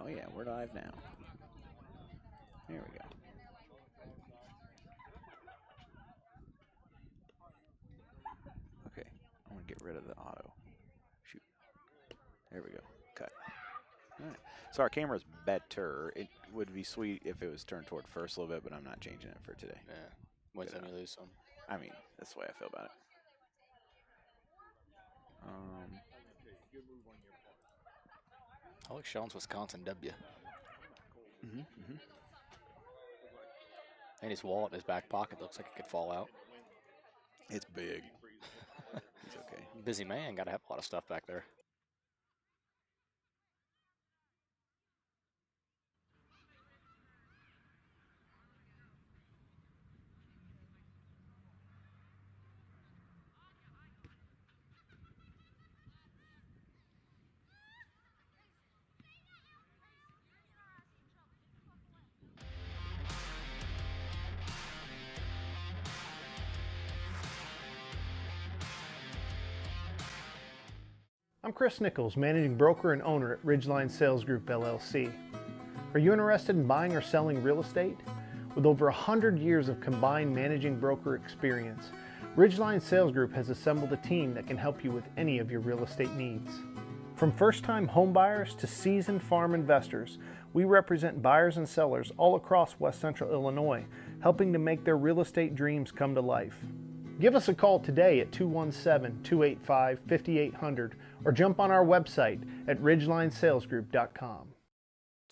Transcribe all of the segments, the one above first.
Oh, yeah, we're live now. There we go. Okay, I'm going to get rid of the auto. Shoot. There we go. Cut. All right. So our camera's better. It would be sweet if it was turned toward first a little bit, but I'm not changing it for today. Yeah. Win some, you lose some. I mean, that's the way I feel about it. I like Sean's Wisconsin W. And his wallet in his back pocket looks like it could fall out. It's big. It's okay. Busy man, got to have a lot of stuff back there. I'm Chris Nichols, Managing Broker and Owner at Ridgeline Sales Group, LLC. Are you interested in buying or selling real estate? With over 100 years of combined managing broker experience, Ridgeline Sales Group has assembled a team that can help you with any of your real estate needs. From first-time homebuyers to seasoned farm investors, we represent buyers and sellers all across West Central Illinois, helping to make their real estate dreams come to life. Give us a call today at 217-285-5800 or jump on our website at ridgelinesalesgroup.com.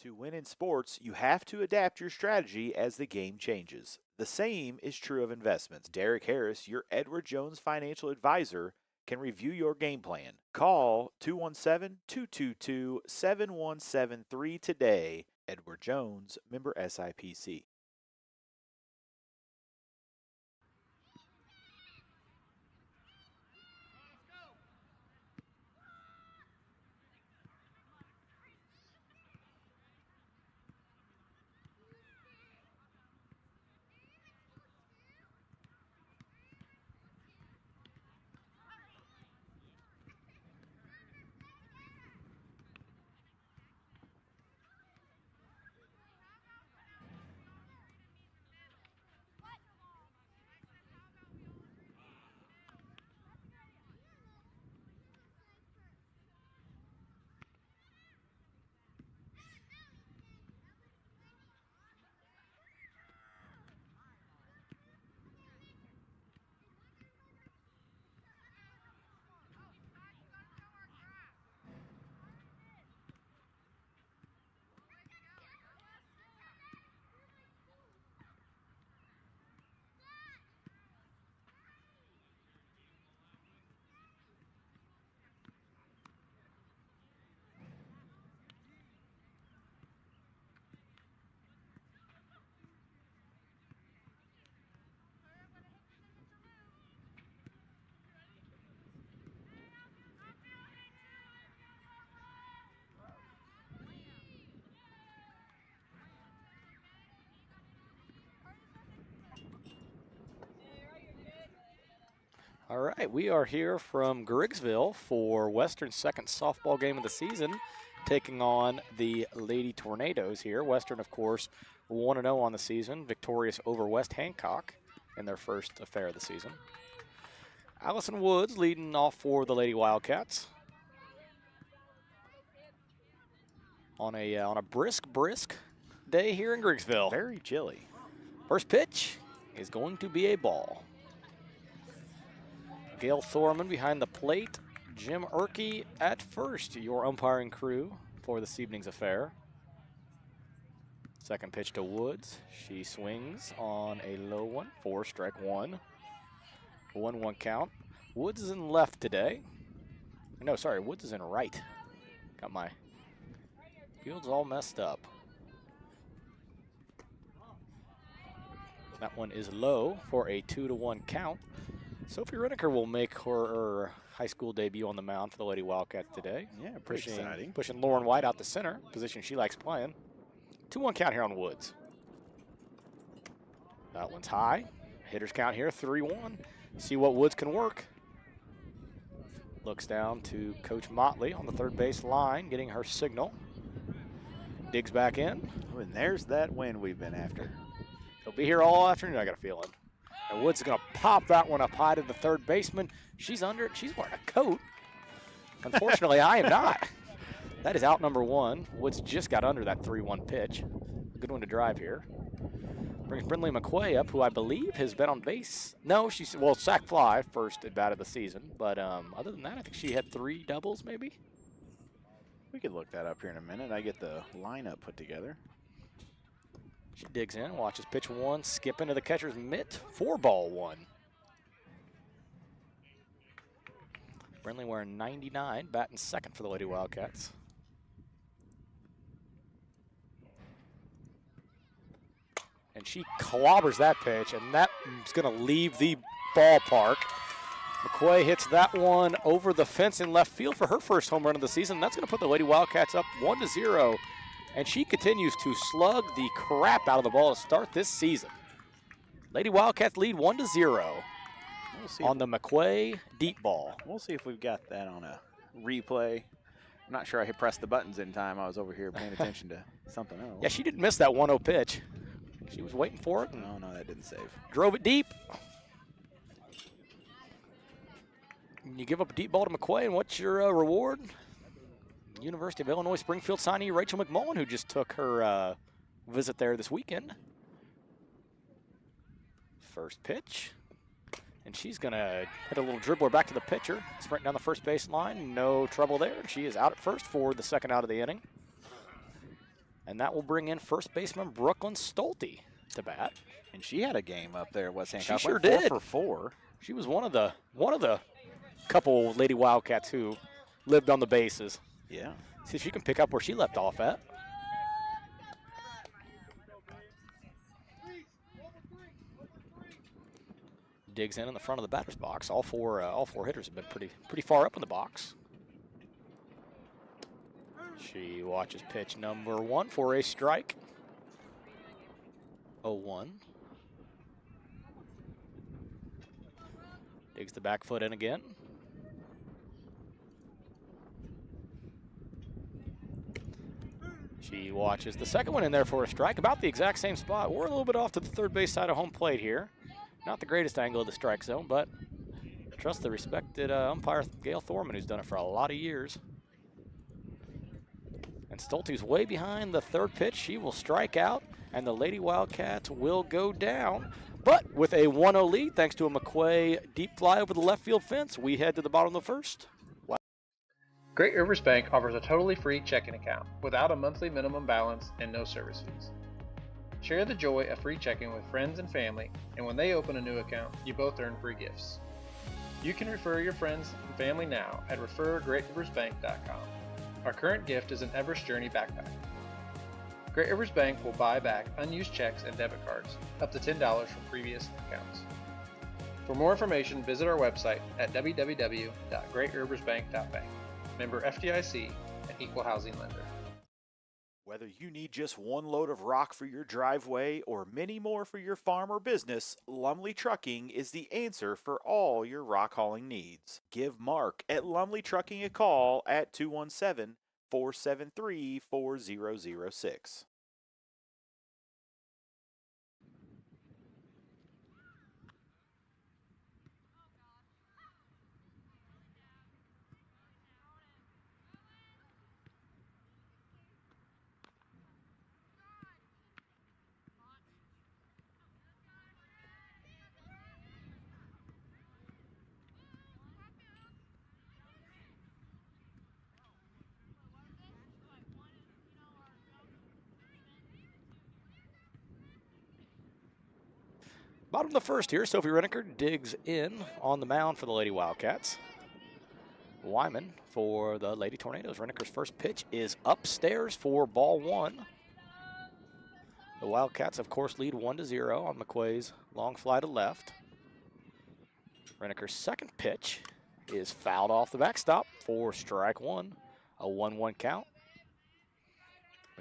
To win in sports, you have to adapt your strategy as the game changes. The same is true of investments. Derek Harris, your Edward Jones financial advisor, can review your game plan. Call 217-222-7173 today. Edward Jones, member SIPC. All right, we are here from Griggsville for Western's second softball game of the season, taking on the Lady Tornadoes here. Western, of course, 1-0 on the season, victorious over West Hancock in their first affair of the season. Allison Woods leading off for the Lady Wildcats. On a brisk day here in Griggsville. Very chilly. First pitch is going to be a ball. Gail Thorman behind the plate. Jim Erkey at first, your umpiring crew for this evening's affair. Second pitch to Woods. She swings on a low one for strike one. 1-1 count. Woods is in left today. No, sorry, Woods is in right. Got my fields all messed up. That one is low for a 2-1 count. Sophie Reneker will make her high school debut on the mound for the Lady Wildcats today. Yeah, pretty exciting. Pushing Lauren White out to center, position she likes playing. 2-1 count here on Woods. That one's high. Hitters count here, 3-1. See what Woods can work. Looks down to Coach Motley on the third base line, getting her signal. Digs back in. Oh, and there's that win we've been after. He'll be here all afternoon, I got a feeling. And Woods is going to pop that one up high to the third baseman. She's under it. She's wearing a coat. Unfortunately, I am not. That is out number 1. Woods just got under that 3-1 pitch. Good one to drive here. Brings Brindley McQuay up, who I believe has been on base. No, she's, well, sac fly, first at bat of the season. But other than that, I think she had 3 doubles maybe. We could look that up here in a minute. I get the lineup put together. She digs in, watches pitch 1, skip into the catcher's mitt for ball 1. Brindley wearing 99, batting second for the Lady Wildcats. And she clobbers that pitch, and that is going to leave the ballpark. McQuay hits that one over the fence in left field for her first home run of the season. That's going to put the Lady Wildcats up 1-0. And she continues to slug the crap out of the ball to start this season. Lady Wildcats lead 1-0 We'll see on the McQuay deep ball. We'll see if we've got that on a replay. I'm not sure I hit press the buttons in time. I was over here paying attention to something else. Yeah, she didn't miss that 1-0 pitch. She was waiting for it and No, that didn't save. drove it deep. And you give up a deep ball to McQuay, and what's your reward? University of Illinois Springfield signee Rachel McMullen, who just took her visit there this weekend. First pitch. And she's going to hit a little dribbler back to the pitcher. Sprint down the first base line. No trouble there. She is out at first for the second out of the inning. And that will bring in first baseman Brooklyn Stolte to bat. And she had a game up there at West Hancock. She sure Went 4 did. for 4. She was one of the couple Lady Wildcats who lived on the bases. Yeah. See if she can pick up where she left off at. Digs in the front of the batter's box. All four hitters have been pretty far up in the box. She watches pitch number 1 for a strike. 0-1. Digs the back foot in again. She watches the second one in there for a strike, about the exact same spot. We're a little bit off to the third base side of home plate here. Not the greatest angle of the strike zone, but trust the respected umpire Gail Thorman, who's done it for a lot of years. And Stolte's way behind the third pitch. She will strike out, and the Lady Wildcats will go down. But with a 1-0 lead, thanks to a McQuay deep fly over the left field fence, we head to the bottom of the first. Great Rivers Bank offers a totally free checking account without a monthly minimum balance and no service fees. Share the joy of free checking with friends and family, and when they open a new account, you both earn free gifts. You can refer your friends and family now at refergreatriversbank.com. Our current gift is an Everest Journey backpack. Great Rivers Bank will buy back unused checks and debit cards, up to $10 from previous accounts. For more information, visit our website at www.greatriversbank.bank. Member FDIC, an equal housing lender. Whether you need just one load of rock for your driveway or many more for your farm or business, Lumley Trucking is the answer for all your rock hauling needs. Give Mark at Lumley Trucking a call at 217-473-4006. Bottom of the first here, Sophie Reneker digs in on the mound for the Lady Wildcats. Wyman for the Lady Tornadoes. Reneker's first pitch is upstairs for ball 1. The Wildcats, of course, lead 1-0 on McQuay's long fly to left. Reneker's second pitch is fouled off the backstop for strike 1, a 1-1 count.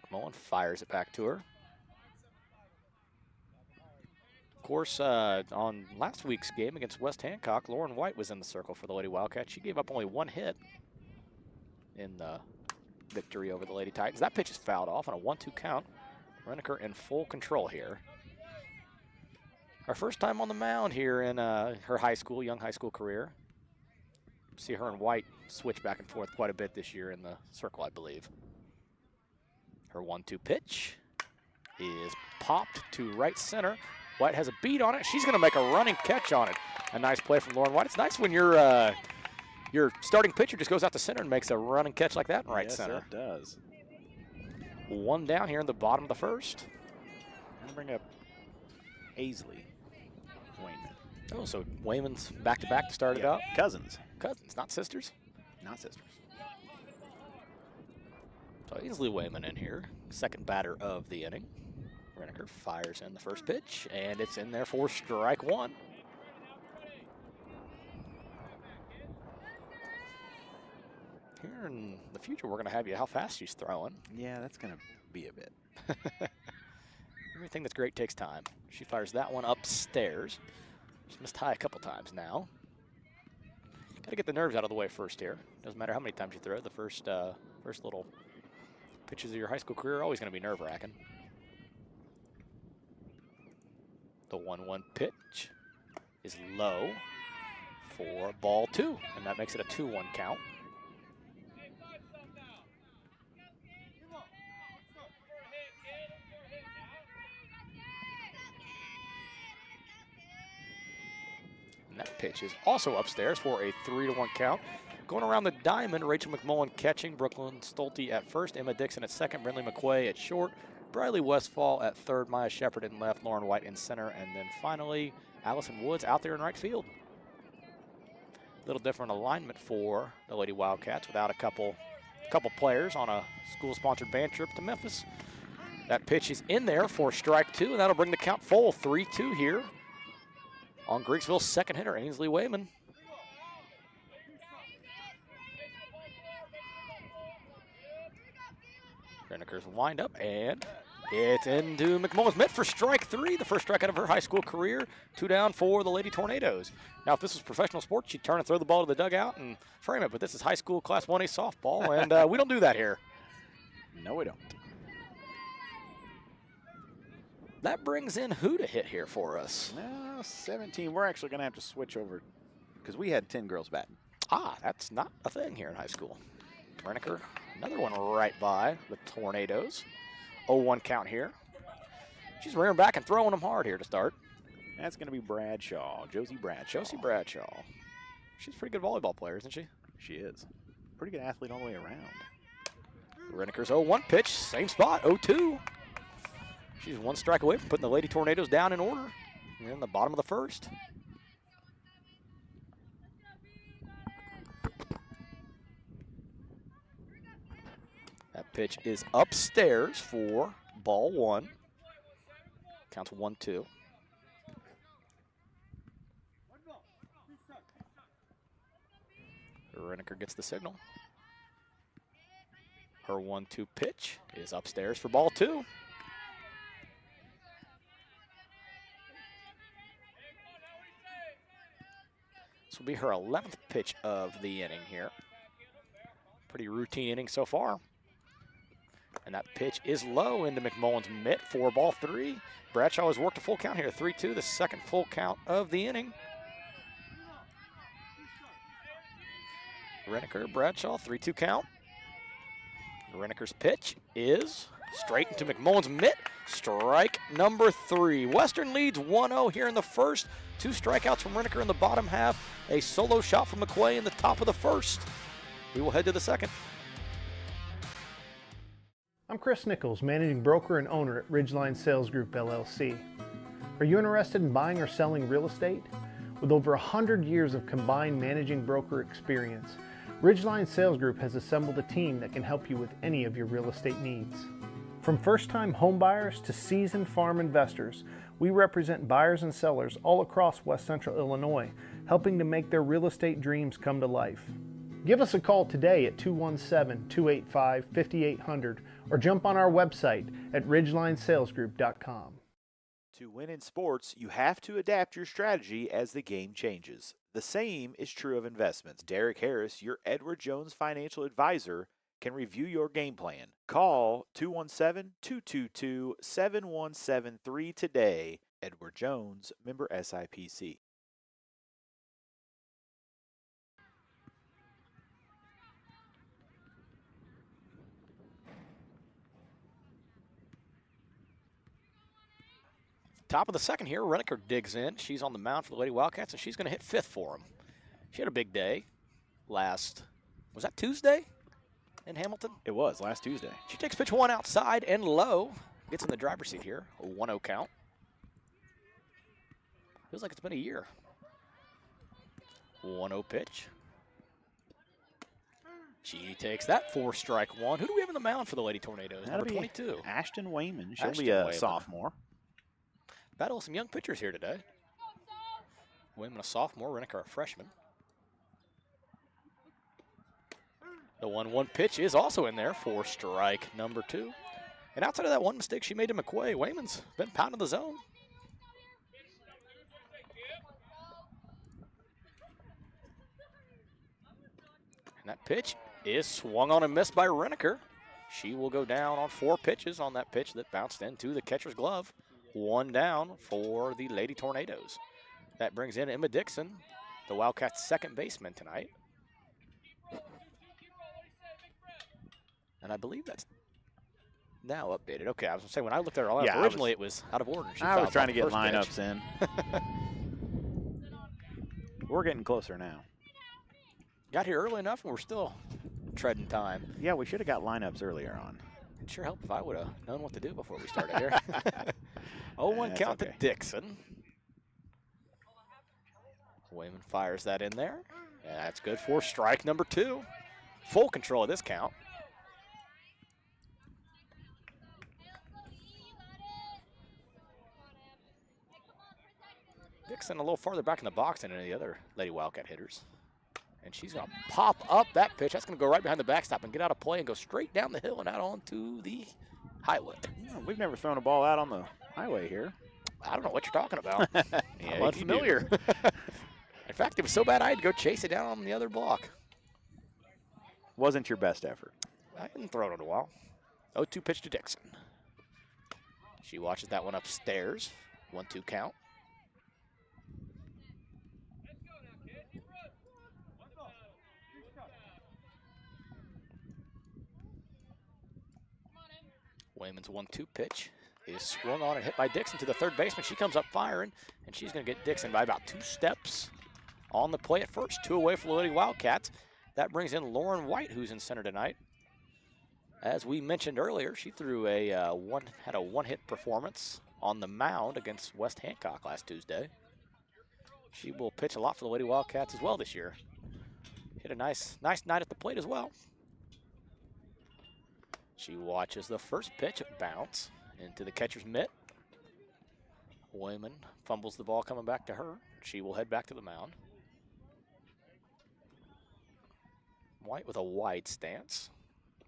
McMullen fires it back to her. Of course, on last week's game against West Hancock, Lauren White was in the circle for the Lady Wildcats. She gave up only 1 hit in the victory over the Lady Titans. That pitch is fouled off on a 1-2 count. Reneker in full control here. Her first time on the mound here in her young high school career. See her and White switch back and forth quite a bit this year in the circle, I believe. Her 1-2 pitch is popped to right center. White has a beat on it. She's going to make a running catch on it. A nice play from Lauren White. It's nice when your starting pitcher just goes out to center and makes a running catch like that in right center. Yes, it does. One down here in the bottom of the first. I'm going to bring up Aisley Wayman. Oh, so Wayman's back-to-back to start it out. Cousins. Cousins, not sisters. Not sisters. So Ainsley Wayman in here, second batter of the inning. Reneker fires in the first pitch, and it's in there for strike one. Here in the future, we're going to have you how fast she's throwing. Yeah, that's going to be a bit. Everything that's great takes time. She fires that one upstairs. She's missed high a couple times now. Got to get the nerves out of the way first here. Doesn't matter how many times you throw. The first little pitches of your high school career are always going to be nerve-wracking. The 1-1 pitch is low for ball 2, and that makes it a 2-1 count. And that pitch is also upstairs for a 3-1 count. Going around the diamond, Rachel McMullen catching, Brooklyn Stolte at first, Emma Dixon at second, Brindley McQuay at short, Briley Westfall at third, Maya Shepard in left, Lauren White in center, and then finally Allison Woods out there in right field. A little different alignment for the Lady Wildcats without a couple players on a school-sponsored band trip to Memphis. That pitch is in there for strike 2, and that'll bring the count full, 3-2 here on Griggsville's second hitter, Ainsley Wayman. Reneker's wind up, and it's into McMullen's mitt for strike 3, the first strikeout of her high school career. 2 down for the Lady Tornadoes. Now, if this was professional sports, she'd turn and throw the ball to the dugout and frame it, but this is high school Class 1A softball, and we don't do that here. No, we don't. That brings in who to hit here for us? 17. We're actually going to have to switch over because we had 10 girls batting. Ah, that's not a thing here in high school. Reneker, another one right by the Tornadoes. 0-1 count here. She's rearing back and throwing them hard here to start. That's going to be Bradshaw, Josie Bradshaw. Josie Bradshaw. She's a pretty good volleyball player, isn't she? She is. Pretty good athlete all the way around. Reneker's 0-1 pitch, same spot, 0-2. She's one strike away from putting the Lady Tornadoes down in order. Here in the bottom of the first. That pitch is upstairs for ball 1. Counts 1-2. Reneker gets the signal. Her 1-2 pitch is upstairs for ball 2. This will be her 11th pitch of the inning here. Pretty routine inning so far. And that pitch is low into McMullen's mitt for ball 3. Bradshaw has worked a full count here, 3-2, the second full count of the inning. Reneker, Bradshaw, 3-2 count. Reneker's pitch is straight into McMullen's mitt. Strike number 3. Western leads 1-0 here in the first. 2 strikeouts from Reneker in the bottom half. A solo shot from McQuay in the top of the first. We will head to the second. I'm Chris Nichols, managing broker and owner at Ridgeline Sales Group LLC. Are you interested in buying or selling real estate? With over 100 years of combined managing broker experience, Ridgeline Sales Group has assembled a team that can help you with any of your real estate needs. From first-time home buyers to seasoned farm investors, we represent buyers and sellers all across West Central Illinois, helping to make their real estate dreams come to life. Give us a call today at 217-285-5800 or jump on our website at ridgelinesalesgroup.com. To win in sports, you have to adapt your strategy as the game changes. The same is true of investments. Derek Harris, your Edward Jones financial advisor, can review your game plan. Call 217-222-7173 today. Edward Jones, member SIPC. Top of the second here, Reneker digs in. She's on the mound for the Lady Wildcats, and she's going to hit fifth for them. She had a big day was that Tuesday in Hamilton? It was last Tuesday. She takes pitch one outside and low. Gets in the driver's seat here, a 1-0 count. Feels like it's been a year. 1-0 pitch. She takes that 4-strike one. Who do we have in the mound for the Lady Tornadoes? That'll Number 22. Ashton Wayman. She'll Ashton be a Wayman. sophomore. Battle of some young pitchers here today. Wayman a sophomore, Reneker a freshman. The 1-1 pitch is also in there for strike number 2. And outside of that one mistake she made to McQuay, Wayman's been pounding the zone. And that pitch is swung on and missed by Reneker. She will go down on 4 pitches on that pitch that bounced into the catcher's glove. 1 down for the Lady Tornadoes. That brings in Emma Dixon, the Wildcats' second baseman tonight. And I believe that's now updated. Okay, I was going to say, when I looked at her lineup, originally it was out of order. I was trying to get lineups in. We're getting closer now. Got here early enough, and we're still treading time. Yeah, we should have got lineups earlier on. It'd sure help if I would have known what to do before we started here. 0-1 count to Dixon. Wayman fires that in there. And that's good for strike number 2. Full control of this count. Dixon a little farther back in the box than any of the other Lady Wildcat hitters. And she's going to pop up that pitch. That's going to go right behind the backstop and get out of play and go straight down the hill and out onto the highway. Yeah, we've never thrown a ball out on the highway here. I don't know what you're talking about. Yeah, I'm unfamiliar. In fact, it was so bad I had to go chase it down on the other block. Wasn't your best effort. I hadn't thrown it in a while. 0-2 pitch to Dixon. She watches that one upstairs. 1-2 count. Wayman's 1-2 pitch is swung on and hit by Dixon to the third baseman. She comes up firing, and she's going to get Dixon by about 2 steps on the play at first. 2 away for the Lady Wildcats. That brings in Lauren White, who's in center tonight. As we mentioned earlier, she threw had a one-hit performance on the mound against West Hancock last Tuesday. She will pitch a lot for the Lady Wildcats as well this year. Hit a nice night at the plate as well. She watches the first pitch bounce into the catcher's mitt. Wayman fumbles the ball coming back to her. She will head back to the mound. White with a wide stance.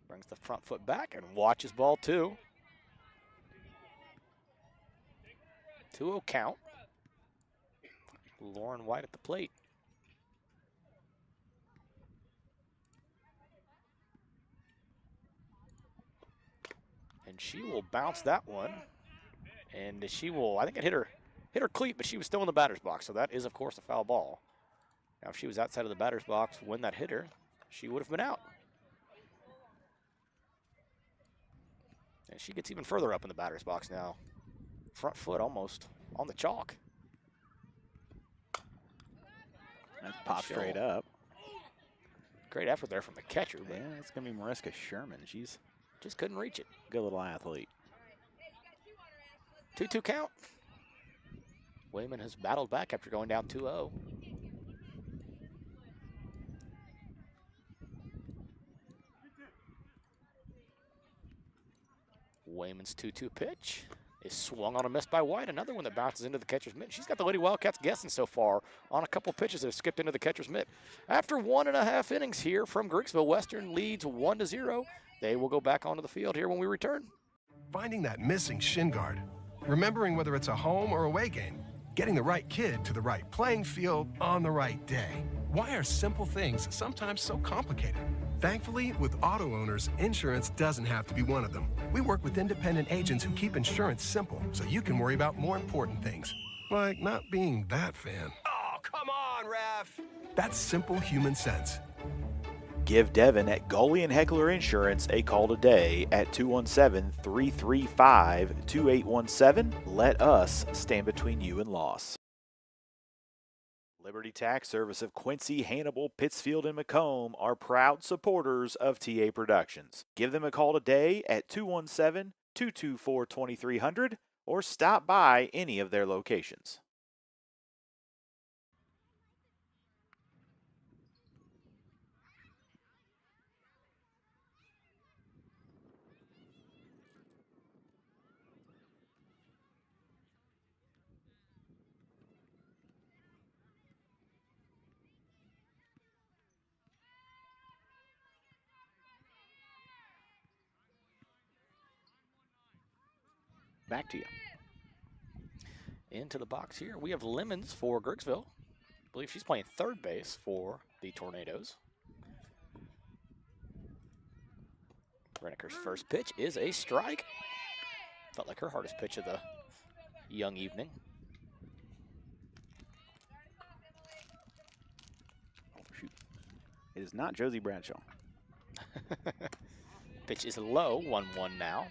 Brings the front foot back and watches ball 2. 2-0 count. Lauren White at the plate. And she will bounce that one. And she will, I think it hit her cleat, but she was still in the batter's box. So that is, of course, a foul ball. Now, if she was outside of the batter's box when that hit her, she would have been out. And she gets even further up in the batter's box now. Front foot almost on the chalk. That's popped straight up. Great effort there from the catcher. But yeah, it's going to be Mariska Sherman. She's just couldn't reach it. Good little athlete. 2-2 count. Wayman has battled back after going down 2-0. Wayman's 2-2 pitch is swung on and missed by White. Another one that bounces into the catcher's mitt. She's got the Lady Wildcats guessing so far on a couple pitches that have skipped into the catcher's mitt. After 1.5 innings here from Griggsville, Western leads 1-0. They will go back onto the field here when we return. Finding that missing shin guard, remembering whether it's a home or away game, getting the right kid to the right playing field on the right day. Why are simple things sometimes so complicated? Thankfully, with auto owners, insurance doesn't have to be one of them. We work with independent agents who keep insurance simple so you can worry about more important things, like not being that fan. Oh, come on, ref! That's simple human sense. Give Devin at Gully and Heckler Insurance a call today at 217-335-2817. Let us stand between you and loss. Liberty Tax Service of Quincy, Hannibal, Pittsfield, and Macomb are proud supporters of TA Productions. Give them a call today at 217-224-2300 or stop by any of their locations. Back to you. Into the box here, we have Lemons for Griggsville. I believe she's playing third base for the Tornadoes. Reneker's first pitch is a strike. Felt like her hardest pitch of the young evening. Oh, shoot. It is not Josie Bradshaw. Pitch is low, 1-1 now.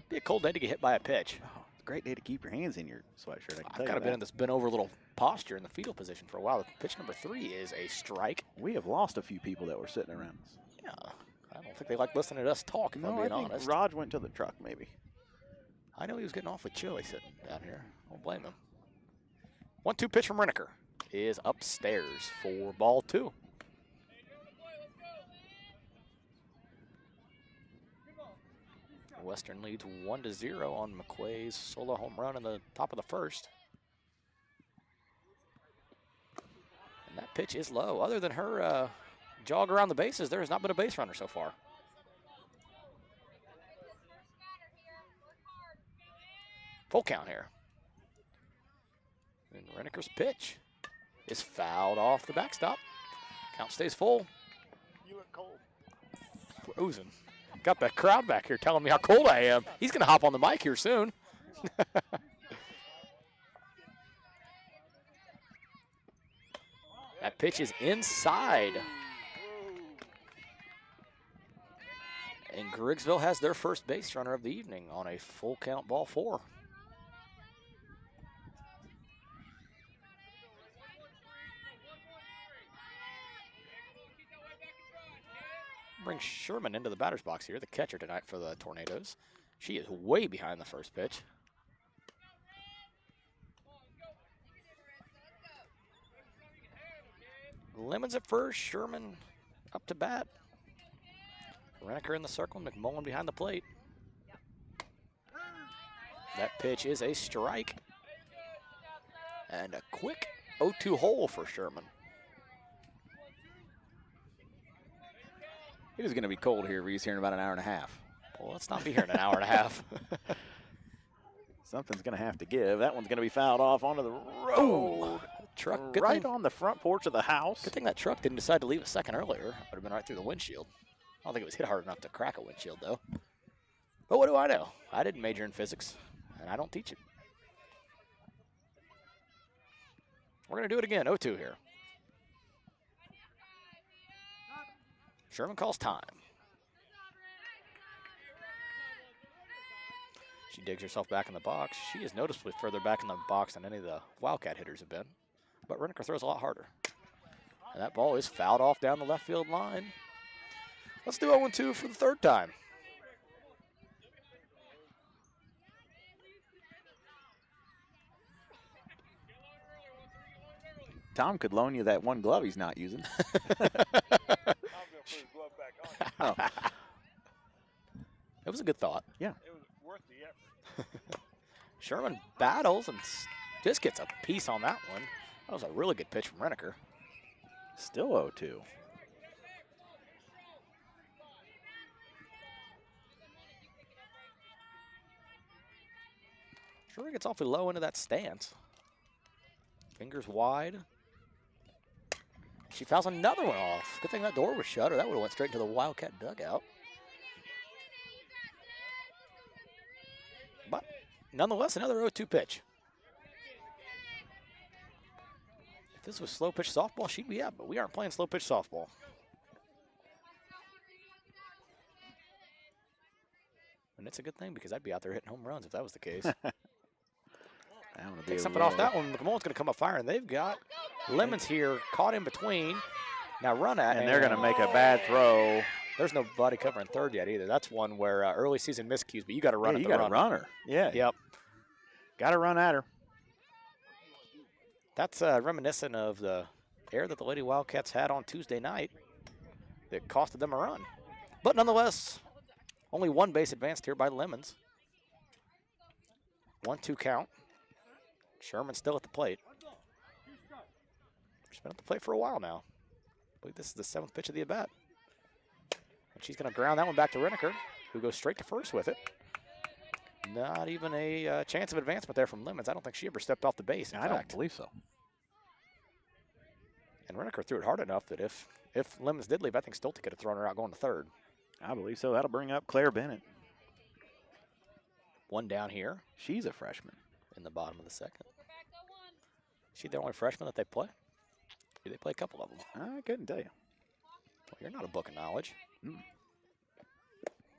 Be a cold day to get hit by a pitch. Oh, great day to keep your hands in your sweatshirt. I've kind of been in this bent over little posture in the fetal position for a while. Pitch number 3 is a strike. We have lost a few people that were sitting around us. Yeah, I don't think they like listening to us talk, if I'm being honest. Raj went to the truck, maybe. I know he was getting awfully chilly sitting down here. Don't blame him. 1-2 pitch from Reneker is upstairs for ball 2. Western leads 1-0 on McQuay's solo home run in the top of the first. And that pitch is low. Other than her jog around the bases, there has not been a base runner so far. Full count here. And Reneker's pitch is fouled off the backstop. Count stays full. You look cold. Frozen. Got that crowd back here telling me how cold I am. He's going to hop on the mic here soon. That pitch is inside. And Griggsville has their first base runner of the evening on a full count ball 4. Brings Sherman into the batter's box here, the catcher tonight for the Tornadoes. She is way behind the first pitch. Lemons at first, Sherman up to bat. Reneker in the circle, McMullen behind the plate. That pitch is a strike. And a quick 0-2 hole for Sherman. It is going to be cold here. Reese, here in about an hour and a half. Well, let's not be here in an hour and a half. Something's going to have to give. That one's going to be fouled off onto the road. Truck, Right on the front porch of the house. Good thing that truck didn't decide to leave a second earlier. Would have been right through the windshield. I don't think it was hit hard enough to crack a windshield, though. But what do I know? I didn't major in physics, and I don't teach it. We're going to do it again, 0-2 here. Sherman calls time. She digs herself back in the box. She is noticeably further back in the box than any of the Wildcat hitters have been. But Reneker throws a lot harder. And that ball is fouled off down the left field line. Let's do 0-2 for the third time. Tom could loan you that one glove he's not using. Oh. It was a good thought. Yeah. It was worth the effort. Sherman battles and just gets a piece on that one. That was a really good pitch from Reneker. Still 0-2. Sherman gets awfully low into that stance. Fingers wide. She fouls another one off. Good thing that door was shut, or that would have went straight to the Wildcat dugout. But nonetheless, another 0-2 pitch. If this was slow pitch softball, she'd be up, but we aren't playing slow pitch softball. And it's a good thing because I'd be out there hitting home runs if that was the case. Take something off that one. McMullen's going to come up firing. They've got Lemons here caught in between. Now run at, and they're going to make a bad throw. There's nobody covering third yet either. That's one where early season miscues, but you got to run at the runner. You got to run her. Yeah. Yep. Got to run at her. That's reminiscent of the error that the Lady Wildcats had on Tuesday night that costed them a run. But nonetheless, only one base advanced here by Lemons. 1-2 count. Sherman's still at the plate. She's been at the plate for a while now. I believe this is the 7th pitch of the at-bat. And she's going to ground that one back to Reneker, who goes straight to first with it. Not even a chance of advancement there from Lemons. I don't think she ever stepped off the base, in fact. Don't believe so. And Reneker threw it hard enough that if Lemons did leave, I think Stolte could have thrown her out going to third. I believe so. That'll bring up Claire Bennett. One down here. She's a freshman. In the bottom of the second. Is she the only freshman that they play? Do they play a couple of them? I couldn't tell you. Well, you're not a book of knowledge.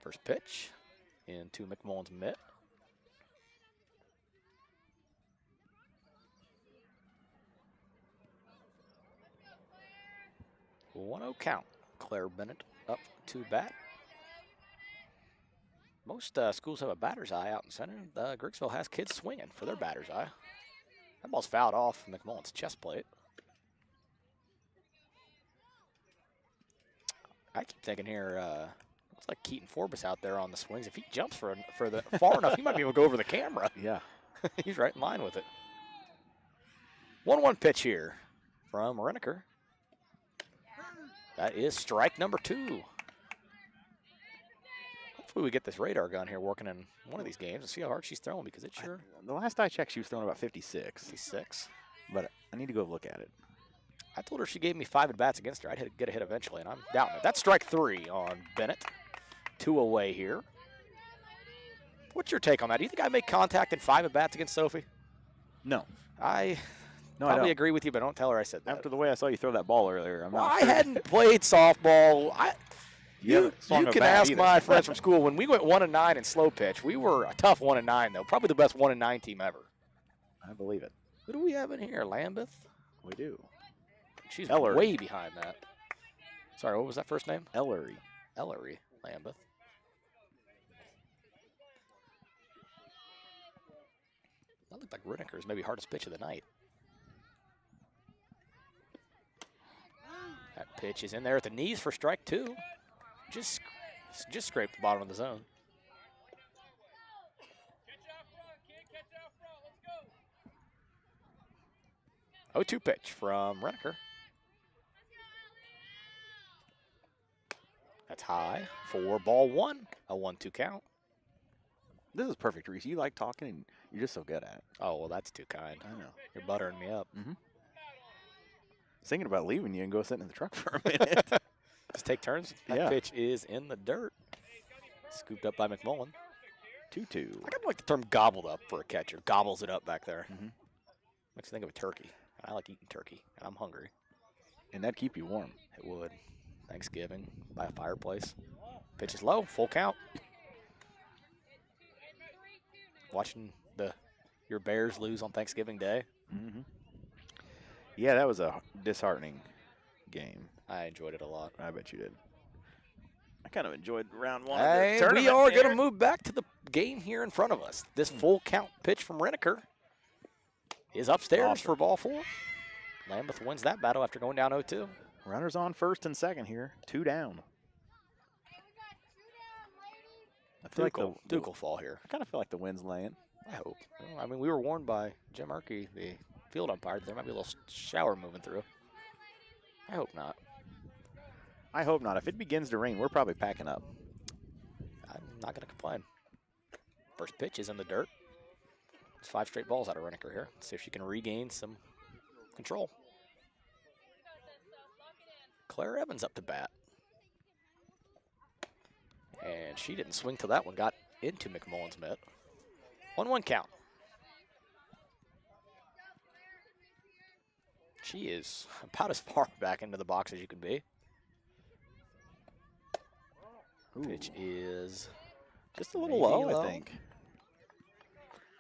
First pitch into McMullen's mitt. 1-0 count. Claire Bennett up to bat. Most schools have a batter's eye out in center. Griggsville has kids swinging for their batter's eye. That ball's fouled off McMullen's chest plate. I keep thinking here, looks like Keaton Forbes out there on the swings. If he jumps for the far enough, he might be able to go over the camera. Yeah. He's right in line with it. 1-1 pitch here from Reneker. That is strike number 2. Hopefully we get this radar gun here working in one of these games and see how hard she's throwing, because it's sure. The last I checked, she was throwing about 56. 56. But I need to go look at it. I told her she gave me 5 at-bats against her. I'd get a hit eventually, and I'm doubting it. That's strike 3 on Bennett. 2 away here. What's your take on that? Do you think I make contact in 5 at-bats against Sophie? No. I No, probably agree with you, but don't tell her I said that. After the way I saw you throw that ball earlier, I'm not I sure. hadn't played softball. You swung a can bat ask either. my friends from school. When we went 1-9 in slow pitch, we were a tough 1-9, though. Probably the best 1-9 team ever. I believe it. Who do we have in here? Lambeth? We do. She's Ellery. way behind that. Sorry, what was that first name? Ellery. Ellery Lambeth. That looked like Reneker's maybe hardest pitch of the night. That pitch is in there at the knees for strike 2. Just scraped the bottom of the zone. Oh, 2 pitch from Reneker. That's high for ball 1. A 1-2 count. This is perfect, Reese. You like talking, and you're just so good at it. Oh, well, that's too kind. I know. You're buttering me up. Thinking about leaving you and go sit in the truck for a minute. Just take turns. That pitch is in the dirt. Scooped up by McMullen. 2-2. I kind of like the term gobbled up for a catcher. Gobbles it up back there. Makes me think of a turkey. I like eating turkey, and I'm hungry. And that'd keep you warm. It would. Thanksgiving by a fireplace. Pitch is low, full count. Watching your Bears lose on Thanksgiving Day. Yeah, that was a disheartening game. I enjoyed it a lot. I bet you did. I kind of enjoyed round 1 Hey, of the we tournament are going to here. move back to the game here in front of us. This full count pitch from Reneker is upstairs for ball 4. Lambeth wins that battle after going down 0-2. Runners on first and second here. 2 down. I feel like Duke will fall here. I kind of feel like the wind's laying. I hope. Well, I mean, we were warned by Jim Murkey, the field umpire, that there might be a little shower moving through. I hope not. I hope not. If it begins to rain, we're probably packing up. I'm not going to complain. First pitch is in the dirt. It's 5 straight balls out of Reneker here. Let's see if she can regain some control. Claire Evans up to bat. And she didn't swing till that one got into McMullen's mitt. 1-1 count. She is about as far back into the box as you can be. Pitch is just a little low, I think.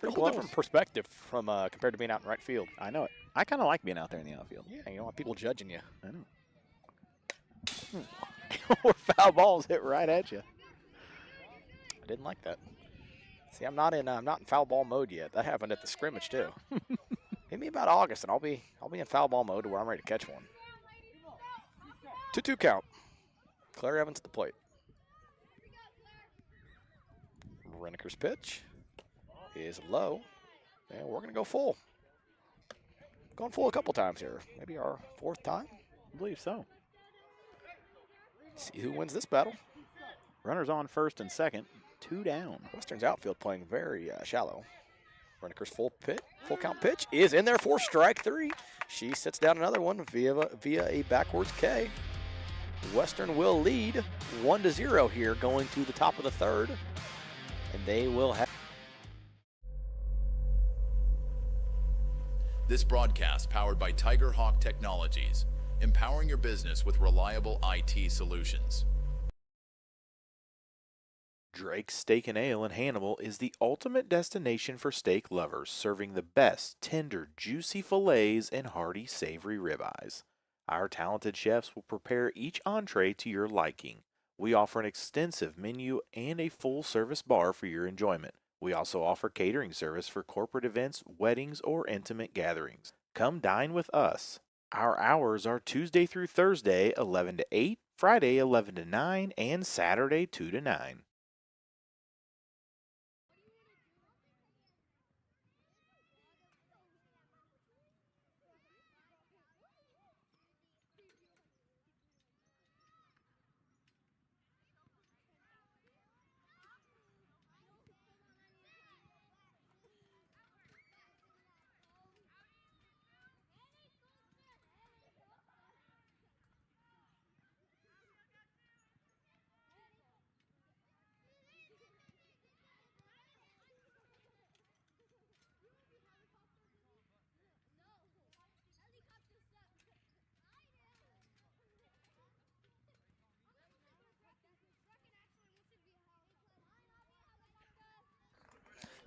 A whole different perspective from compared to being out in right field. I know it. I kind of like being out there in the outfield. Yeah, you don't want people judging you. I know. Or foul balls hit right at you. I didn't like that. See, I'm not in foul ball mode yet. That happened at the scrimmage too. Hit me about August, and I'll be in foul ball mode to where I'm ready to catch one. 2-2 count. Claire Evans at the plate. Reneker's pitch is low, and we're going to go full. Going full a couple times here. Maybe our 4th time? I believe so. See who wins this battle. Runners on first and second, 2 down. Western's outfield playing very shallow. Reneker's full count pitch is in there for strike 3. She sits down another one via a backwards K. Western will lead 1-0 here going to the top of the 3rd. And they will have. This broadcast powered by Tiger Hawk Technologies, empowering your business with reliable IT solutions. Drake's Steak and Ale in Hannibal is the ultimate destination for steak lovers, serving the best tender, juicy fillets and hearty, savory ribeyes. Our talented chefs will prepare each entree to your liking. We offer an extensive menu and a full-service bar for your enjoyment. We also offer catering service for corporate events, weddings, or intimate gatherings. Come dine with us. Our hours are Tuesday through Thursday, 11 to 8, Friday, 11 to 9, and Saturday, 2 to 9.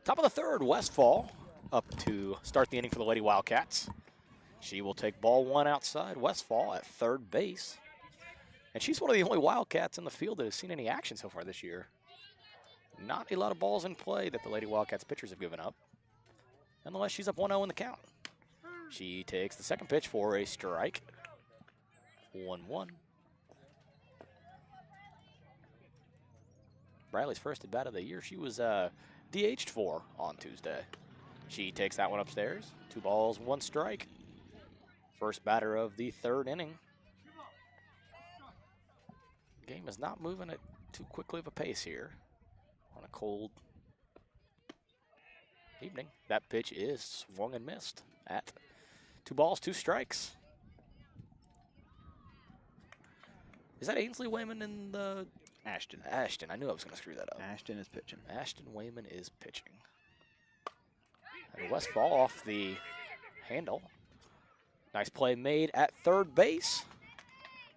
Top of the 3rd, Westfall up to start the inning for the Lady Wildcats. She will take ball 1 outside. Westfall at 3rd base. And she's one of the only Wildcats in the field that has seen any action so far this year. Not a lot of balls in play that the Lady Wildcats pitchers have given up. Nonetheless, she's up 1-0 in the count. She takes the 2nd pitch for a strike. 1-1. Bradley's first at bat of the year. She was DH'd for on Tuesday. She takes that one upstairs. 2 balls, 1 strike. First batter of the 3rd inning. Game is not moving at too quickly of a pace here on a cold evening. That pitch is swung and missed at 2 balls, 2 strikes. Is that Ainsley Wayman in the Ashton. Ashton. I knew I was going to screw that up. Ashton is pitching. Ashton Wayman is pitching. And Westfall off the handle. Nice play made at 3rd base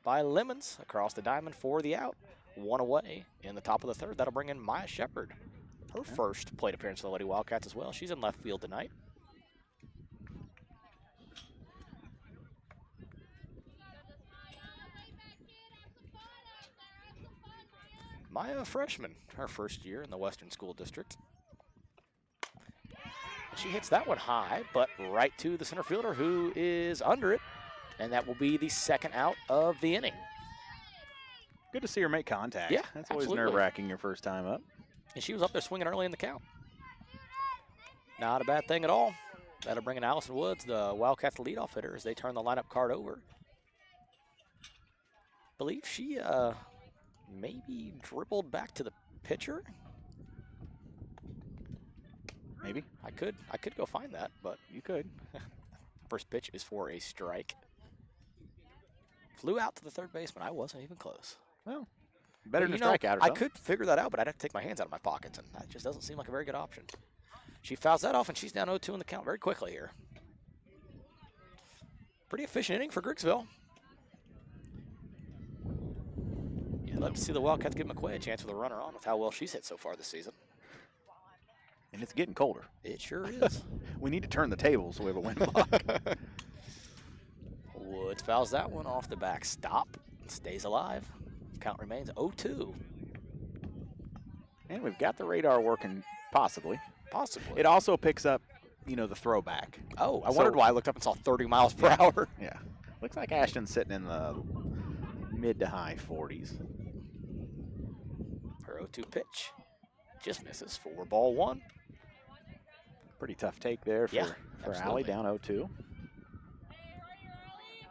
by Lemons across the diamond for the out. 1 away in the top of the 3rd. That'll bring in Maya Shepard. Her first plate appearance for the Lady Wildcats as well. She's in left field tonight. Maya, a freshman, her first year in the Western School District. She hits that one high, but right to the center fielder who is under it, and that will be the 2nd out of the inning. Good to see her make contact. Yeah, that's always absolutely. nerve-wracking your first time up. And she was up there swinging early in the count. Not a bad thing at all. That'll bring in Allison Woods, the Wildcats leadoff hitter, as they turn the lineup card over. Believe she maybe dribbled back to the pitcher. Maybe. I could go find that, but You could. first pitch is for a strike. Flew out to the third baseman. I wasn't even close. Well, better than a But, strikeout or I something. could figure that out, but I'd have to take my hands out of my pockets, and that just doesn't seem like a very good option. She fouls that off, and she's down 0-2 in the count very quickly here. Pretty efficient inning for Griggsville. You'd love to see the Wildcats give McQuay a chance with a runner on with how well she's hit so far this season. And it's getting colder. It sure is. We need to turn the table so we have a wind block. Woods fouls that one off the back stop. Stays alive. Count remains 0-2. And we've got the radar working, possibly. Possibly. It also picks up, the throwback. Oh, I wondered why I looked up and saw 30 miles per hour. Yeah. Looks like Ashton's sitting in the mid to high 40s. Her 0-2 pitch just misses for ball one. Pretty tough take there for absolutely. Allie, down 0-2.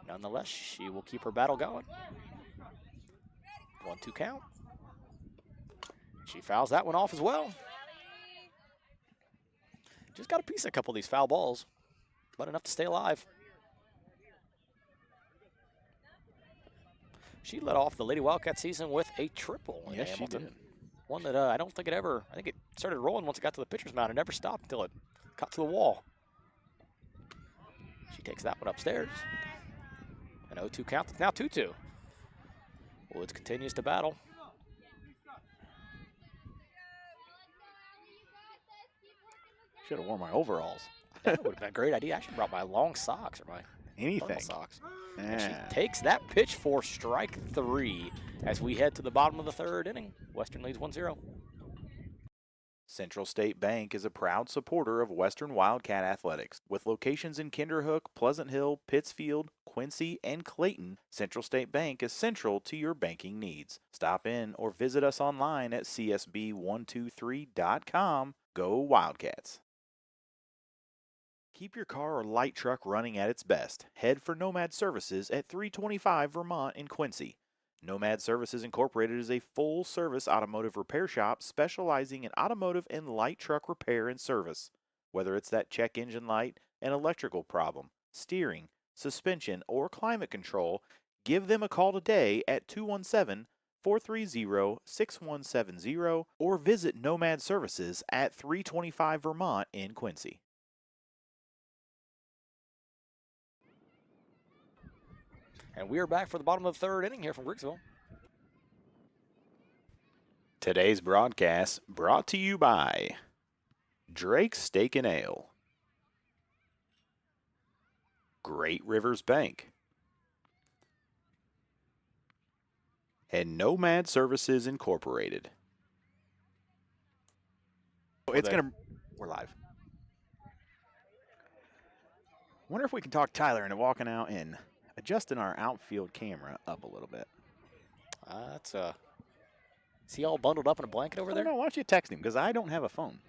Nonetheless, she will keep her battle going. 1-2 count. She fouls that one off as well. Just got a piece of a couple of these foul balls, but enough to stay alive. She led off the Lady Wildcat season with a triple in Yes, Hamilton. she did. One that I don't think I think it started rolling once it got to the pitcher's mound. It never stopped until it got to the wall. She takes that one upstairs. An 0-2 count. It's now 2-2. Woods continues to battle. Should have worn my overalls. That would have been a great idea. I should have brought my long socks or my Anything. thermal socks. And she Yeah. takes that pitch for strike three as we head to the bottom of the third inning. Western leads 1-0. Central State Bank is a proud supporter of Western Wildcat athletics. With locations in Kinderhook, Pleasant Hill, Pittsfield, Quincy, and Clayton, Central State Bank is central to your banking needs. Stop in or visit us online at csb123.com. Go Wildcats! Keep your car or light truck running at its best. Head for Nomad Services at 325 Vermont in Quincy. Nomad Services Incorporated is a full-service automotive repair shop specializing in automotive and light truck repair and service. Whether it's that check engine light, an electrical problem, steering, suspension, or climate control, give them a call today at 217-430-6170 or visit Nomad Services at 325 Vermont in Quincy. And we are back for the bottom of the third inning here from Griggsville. Today's broadcast brought to you by Drake's Steak and Ale, Great Rivers Bank, and Nomad Services Incorporated. We're live. Wonder if we can talk Tyler into walking out and adjusting our outfield camera up a little bit. Is he all bundled up in a blanket over I there? don't know. Why don't you text him? Because I don't have a phone.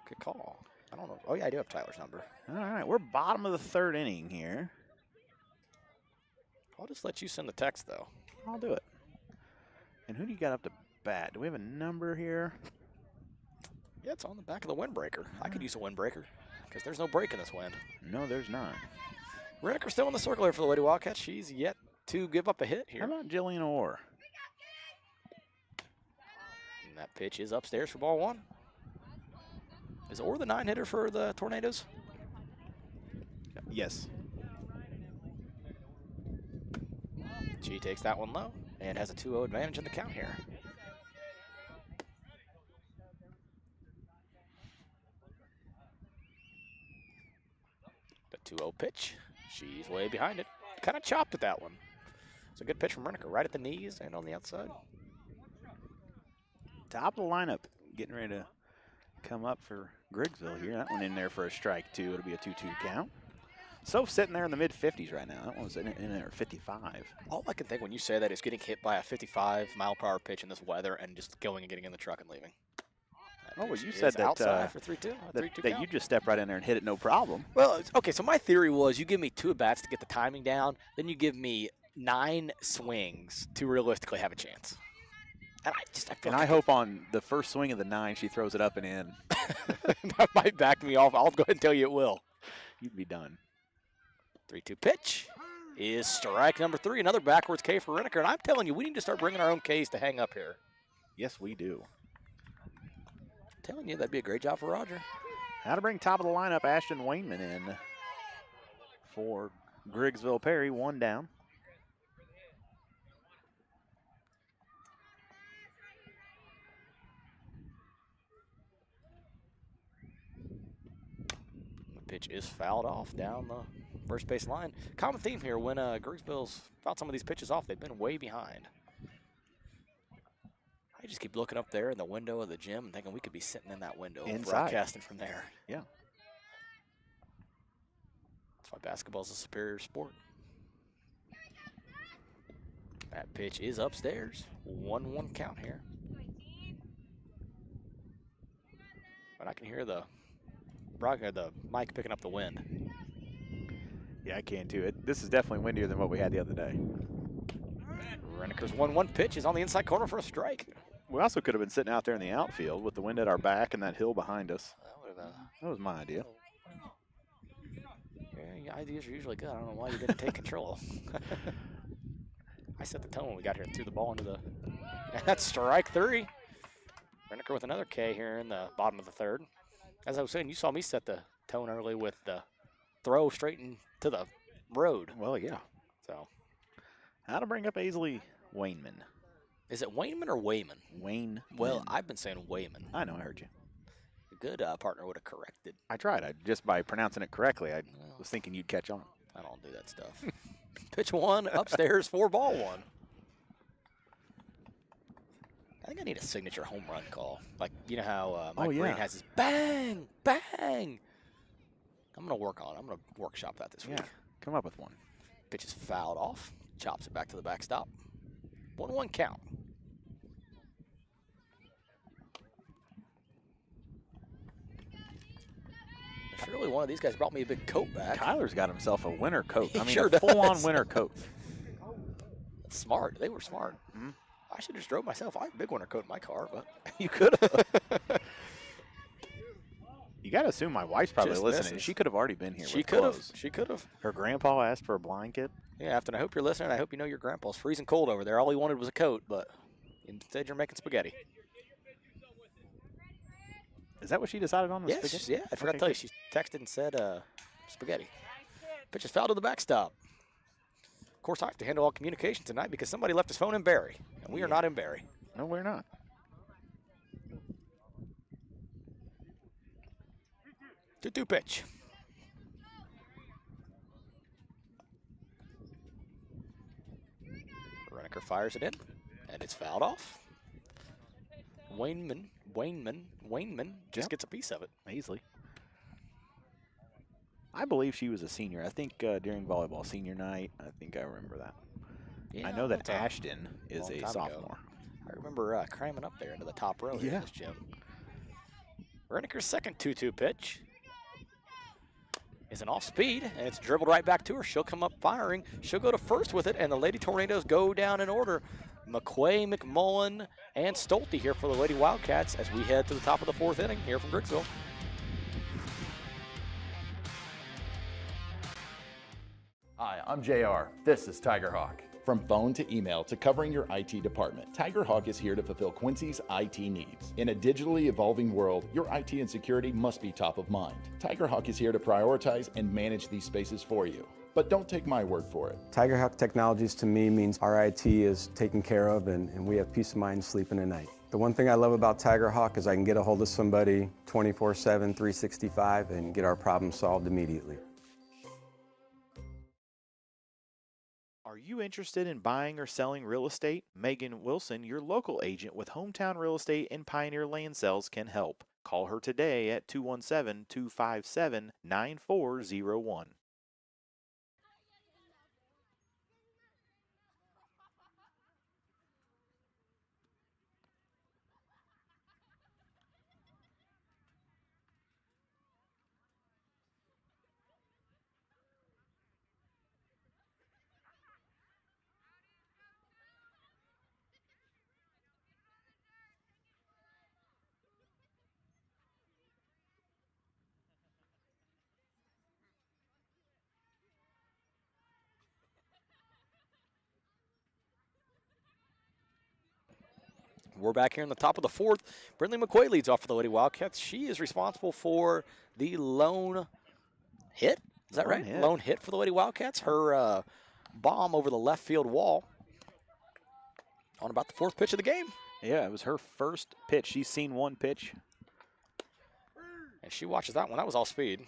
Good call. I don't know. Oh, yeah, I do have Tyler's number. All right, we're bottom of the third inning here. I'll just let you send the text, though. I'll do it. And who do you got up to bat? Do we have a number here? Yeah, it's on the back of the windbreaker. I could use a windbreaker because there's no break in this wind. No, there's not. Redeker still in the circle here for the Lady Wildcats. She's yet to give up a hit How here. about Jillian Orr? And that pitch is upstairs for ball one. Is Orr the 9-hitter for the Tornadoes? Yes. She takes that one low and has a 2-0 advantage in the count here. The 2-0 pitch. She's way behind it. Kind of chopped at that one. It's a good pitch from Redeker, right at the knees and on the outside. Top of the lineup, getting ready to come up for Griggsville here. That one in there for a strike, too. It'll be a 2-2 count. So sitting there in the mid-50s right now. That one's in there at 55. All I can think when you say that is getting hit by a 55-mile-per-hour pitch in this weather and just going and getting in the truck and leaving. That Oh, well, pitch you is said that, outside for 3-2. That you just step right in there and hit it no problem. Well, okay, so my theory was you give me 2 at-bats to get the timing down, then you give me 9 swings to realistically have a chance. And I hope on the first swing of the 9, she throws it up and in. that might back me off. I'll go ahead and tell you it will. You'd be done. 3-2 pitch. is strike number 3. Another backwards K for Reneker. And I'm telling you, we need to start bringing our own Ks to hang up here. Yes, we do. Telling you, that'd be a great job for Roger. How to bring top of the lineup Ashton Wainman in for Griggsville Perry, 1 down. The pitch is fouled off down the first base line. Common theme here, when Griggsville's fouled some of these pitches off, they've been way behind. I just keep looking up there in the window of the gym and thinking we could be sitting in that window and broadcasting from there. Yeah. That's why basketball's a superior sport. That pitch is upstairs. 1-1 count here. But I can hear the mic picking up the wind. Yeah, I can too. This is definitely windier than what we had the other day. Reneker's 1-1 pitch is on the inside corner for a strike. We also could have been sitting out there in the outfield with the wind at our back and that hill behind us. That was my idea. Yeah, your ideas are usually good. I don't know why you didn't take control. I set the tone when we got here and threw the ball into the... That's strike 3. Reneker with another K here in the bottom of the 3rd. As I was saying, you saw me set the tone early with the throw straight into the road. Well, yeah. So, how to bring up Aisley Wainman. Is it Wainman or Wayman? Wayne. Well, I've been saying Wayman. I know, I heard you. A good partner would have corrected. I tried. Just by pronouncing it correctly, I was thinking you'd catch on. I don't do that stuff. Pitch 1, upstairs, 4-1. I think I need a signature home run call. Like, you know how Mike Green has his bang, bang. I'm going to work on it. I'm going to workshop that this week. Come up with one. Pitch is fouled off. Chops it back to the backstop. 1-1 count. Surely one of these guys brought me a big coat back. Tyler's got himself a winter coat. He I mean, sure a full-on does. winter coat. That's smart. They were smart. Mm-hmm. I should have just drove myself. I have a big winter coat in my car, but you could have. You got to assume my wife's probably Just listening. misses. She could have already been here. she could have. She could have. Her grandpa asked for a blanket. Yeah, Afton, I hope you're listening. I hope you know your grandpa's freezing cold over there. All he wanted was a coat, but instead you're making spaghetti. Is that what she decided on? Yes, spaghetti? yeah. I forgot to tell you. She texted and said spaghetti. Pitch is fouled to the backstop. Of course, I have to handle all communication tonight because somebody left his phone in Barry, and we are not in Barry. No, we're not. 2-2 pitch. Reneker fires it in, and it's fouled off. Wainman just gets a piece of it. Aisley. I believe she was a senior. I think during volleyball senior night, I think I remember that. Yeah, I know that Ashton is a sophomore. I remember cramming up there into the top row here in this gym. Reneker's second 2-2 pitch is an off speed, and it's dribbled right back to her. She'll come up firing. She'll go to first with it, and the Lady Tornadoes go down in order. McQuay, McMullen, and Stolte here for the Lady Wildcats as we head to the top of the 4th inning here from Griggsville. Hi, I'm JR. This is Tiger Hawk. From phone to email to covering your IT department, Tiger Hawk is here to fulfill Quincy's IT needs. In a digitally evolving world, your IT and security must be top of mind. Tiger Hawk is here to prioritize and manage these spaces for you. But don't take my word for it. Tiger Hawk Technologies to me means our IT is taken care of and we have peace of mind sleeping at night. The one thing I love about Tiger Hawk is I can get a hold of somebody 24/7, 365 and get our problem solved immediately. Are you interested in buying or selling real estate? Megan Wilson, your local agent with Hometown Real Estate and Pioneer Land Sales, can help. Call her today at 217-257-9401. We're back here in the top of the fourth. Brindley McQuay leads off for the Lady Wildcats. She is responsible for the lone hit. Is that right? Lone hit for the Lady Wildcats. Her bomb over the left field wall on about the fourth pitch of the game. Yeah, it was her first pitch. She's seen one pitch. And she watches that one. That was all speed.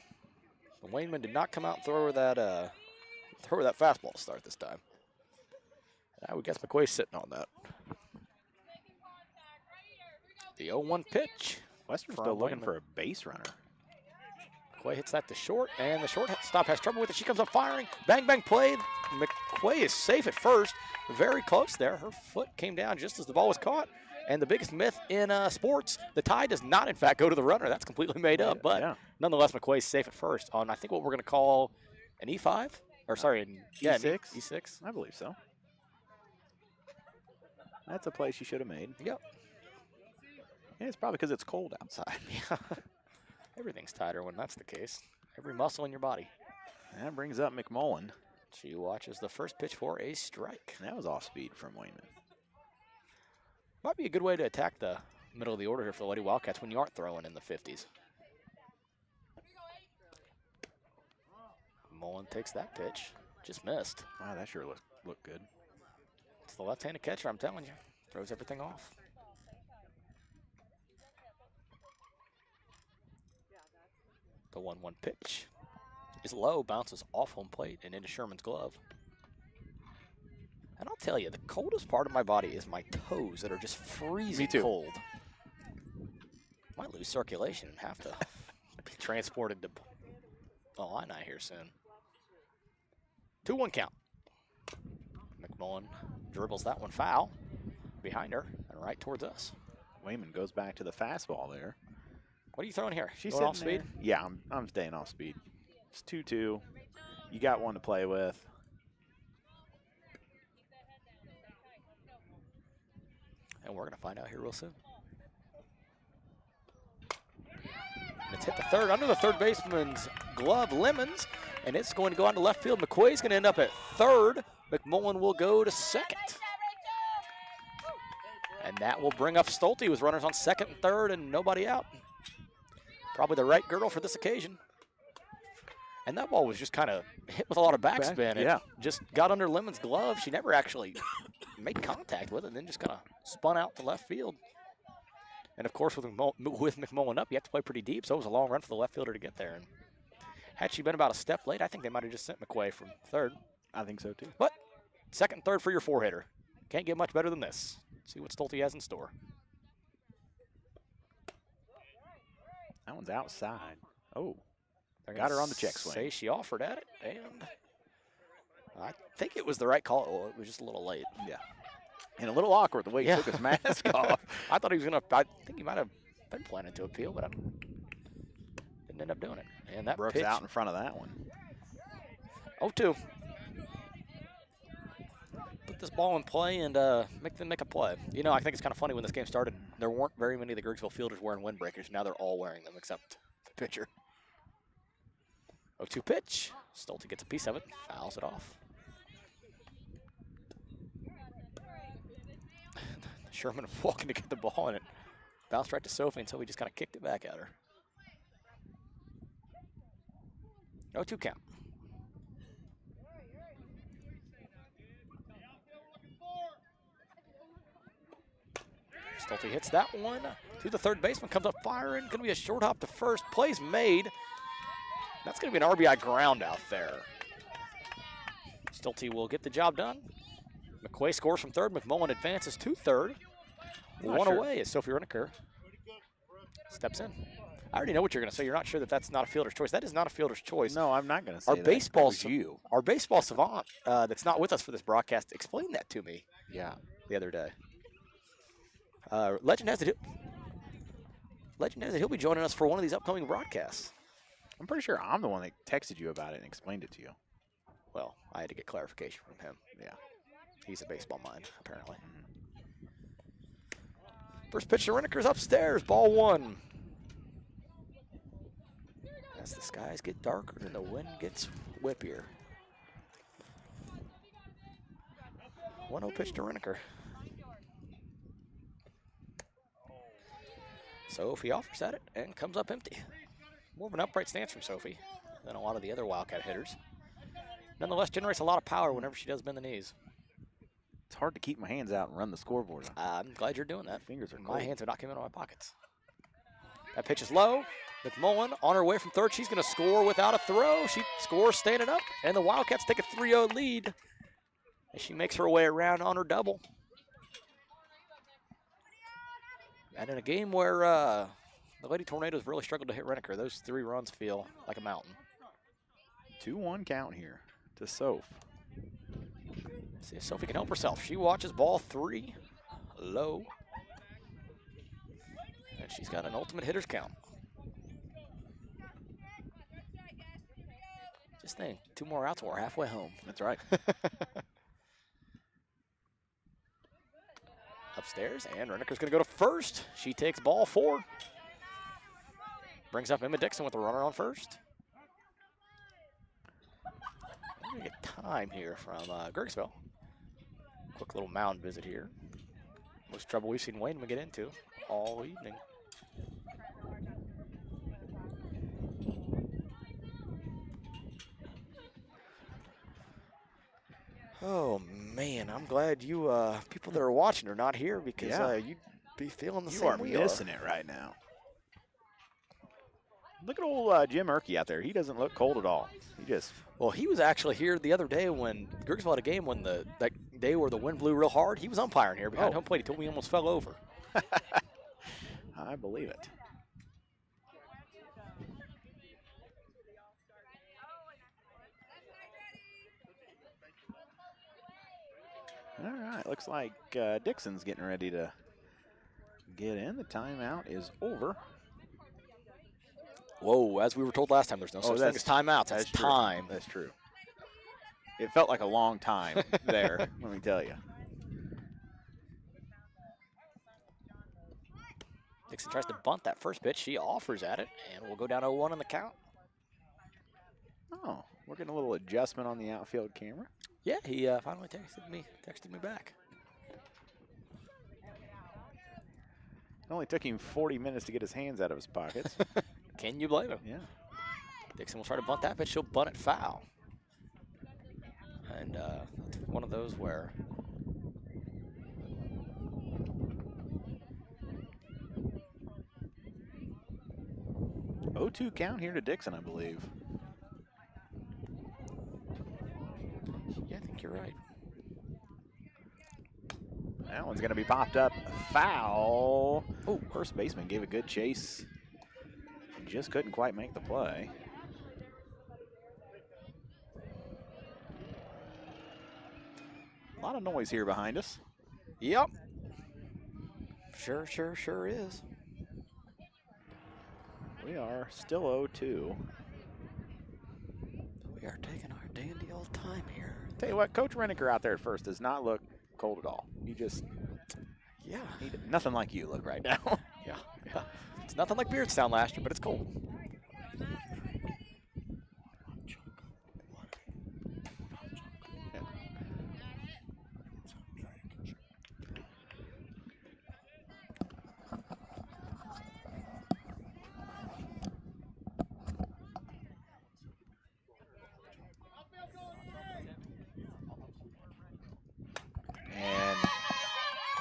The Wayneman did not come out and throw her that fastball to start this time. I would guess McQuay's sitting on that. The 0-1 pitch. Western's still looking for a base runner. McQuay hits that to short, and the shortstop has trouble with it. She comes up firing. Bang, bang, played. McQuay is safe at first. Very close there. Her foot came down just as the ball was caught. And the biggest myth in sports, the tie does not, in fact, go to the runner. That's completely made up. But nonetheless, McQuay's safe at first on, I think, what we're going to call an E5. Or, sorry, E6. E6. I believe so. That's a play she should have made. Yep. And it's probably because it's cold outside. Yeah. Everything's tighter when that's the case. Every muscle in your body. And that brings up McMullen. She watches the first pitch for a strike. That was off speed from Wayman. Might be a good way to attack the middle of the order here for the Lady Wildcats when you aren't throwing in the 50s. Mullen takes that pitch. Just missed. Wow, that sure looked good. It's the left-handed catcher, I'm telling you. Throws everything off. The 1-1 pitch is low, bounces off home plate and into Sherman's glove. And I'll tell you, the coldest part of my body is my toes that are just freezing cold. Might lose circulation and have to be transported to Illini here soon. 2-1 count. McMullen dribbles that one foul behind her and right towards us. Wayman goes back to the fastball there. What are you throwing here? She's going off speed? Yeah, I'm staying off speed. It's 2-2. You got one to play with. And we're going to find out here real soon. It's hit the third, under the third baseman's glove, Lemons, and it's going to go on to left field. McQuay's going to end up at third. McMullen will go to second. And that will bring up Stolte with runners on second and third and nobody out. Probably the right girl for this occasion. And that ball was just kind of hit with a lot of backspin. Yeah. It just got under Lemon's glove. She never actually made contact with it and then just kind of spun out to left field. And, of course, with McMullen up, you have to play pretty deep, so it was a long run for the left fielder to get there. And had she been about a step late, I think they might have just sent McQuay from third. I think so, too. But second and third for your four-hitter. Can't get much better than this. See what Stolte has in store. That one's outside. Oh, got her on the check swing. Say she offered at it, and I think it was the right call. Well, it was just a little late. Yeah. And a little awkward the way he took his mask off. I thought he was going to, I think he might have been planning to appeal, but I didn't end up doing it. And that Brooks pitch out in front of that one. 0-2. Put this ball in play and make them make a play. You know, I think it's kind of funny when this game started, there weren't very many of the Griggsville fielders wearing windbreakers. Now they're all wearing them except the pitcher. 0-2 pitch. Stolte gets a piece of it, fouls it off. Sherman walking to get the ball, and it bounced right to Sophie, and so he just kind of kicked it back at her. 0-2 count. Stolte hits that one to the third baseman, comes up firing, going to be a short hop to first. Plays made. That's going to be an RBI ground out there. Stolte will get the job done. McQuay scores from third. McMullen advances to third. One away as Sophie Reniker steps in. I already know what you're going to say. You're not sure that that's not a fielder's choice. That is not a fielder's choice. No, I'm not going to say Our baseball savant that's not with us for this broadcast explained that to me. Yeah. The other day. Legend has it he'll be joining us for one of these upcoming broadcasts. I'm pretty sure I'm the one that texted you about it and explained it to you. Well, I had to get clarification from him. Yeah. He's a baseball mind, apparently. First pitch to Reniker's upstairs, ball one. As the skies get darker and the wind gets whippier. 1-0 pitch to Reniker. Sophie offers at it and comes up empty. More of an upright stance from Sophie than a lot of the other Wildcat hitters. Nonetheless, generates a lot of power whenever she does bend the knees. It's hard to keep my hands out and run the scoreboard. I'm glad you're doing that. My fingers are My cold. hands are not coming out of my pockets. That pitch is low. McMullen on her way from third. She's going to score without a throw. She scores standing up, and the Wildcats take a 3-0 lead as she makes her way around on her double. And in a game where the Lady Tornadoes really struggled to hit Reneker, those 3 runs feel like a mountain. 2-1 count here to Soph. See if Sophie can help herself. She watches ball 3, low. And she's got an ultimate hitter's count. Just think, 2 more outs, we're halfway home. That's right. Upstairs, and Reneker's going to go to first. She takes ball 4. Brings up Emma Dixon with a runner on first. We're going to get time here from Griggsville. Quick little mound visit here. Most trouble we've seen Wayneman get into all evening. Oh man, I'm glad you people that are watching are not here because you'd be feeling the You same are we missing it right now. Look at old Jim Erkey out there. He doesn't look cold at all. He just Well, he was actually here the other day when Griggsville had a game when that day where the wind blew real hard. He was umpiring here behind home plate. He told me he almost fell over. I believe it. All right, looks like Dixon's getting ready to get in. The timeout is over. Whoa, as we were told last time, there's no such thing as timeouts. That's true. time. That's true. It felt like a long time there, let me tell you. Dixon tries to bunt that first pitch. She offers at it, and we'll go down 0-1 on the count. Oh, we're getting a little adjustment on the outfield camera. Yeah, he finally texted me back. It only took him 40 minutes to get his hands out of his pockets. Can you blame him? Yeah. Dixon will try to bunt that pitch. She'll bunt it foul. And that's one of those where 0-2 count here to Dixon, I believe. Yeah, I think you're right. That one's going to be popped up. Foul. Oh, first baseman gave a good chase. Just couldn't quite make the play. A lot of noise here behind us. Yep. Sure is. We are still 0-2. We are taking our dandy old time here. Tell you what, Coach Reneker out there at first does not look cold at all. He just, nothing like you look right now. Yeah. It's nothing like Beardstown last year, but it's cold. And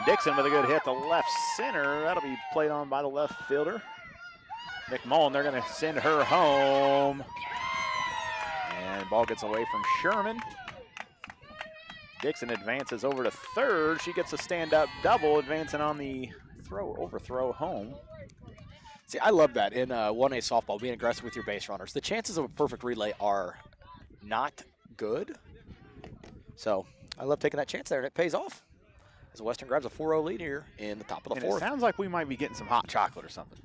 Dixon with a good hit to left center. That'll be played on by the left fielder. McMullen, they're going to send her home. And ball gets away from Sherman. Dixon advances over to third. She gets a stand-up double, advancing on the overthrow home. See, I love that in 1A softball, being aggressive with your base runners. The chances of a perfect relay are not good. So I love taking that chance there, and it pays off. As Western grabs a 4-0 lead here in the top of the And fourth. it sounds like we might be getting some hot chocolate or something.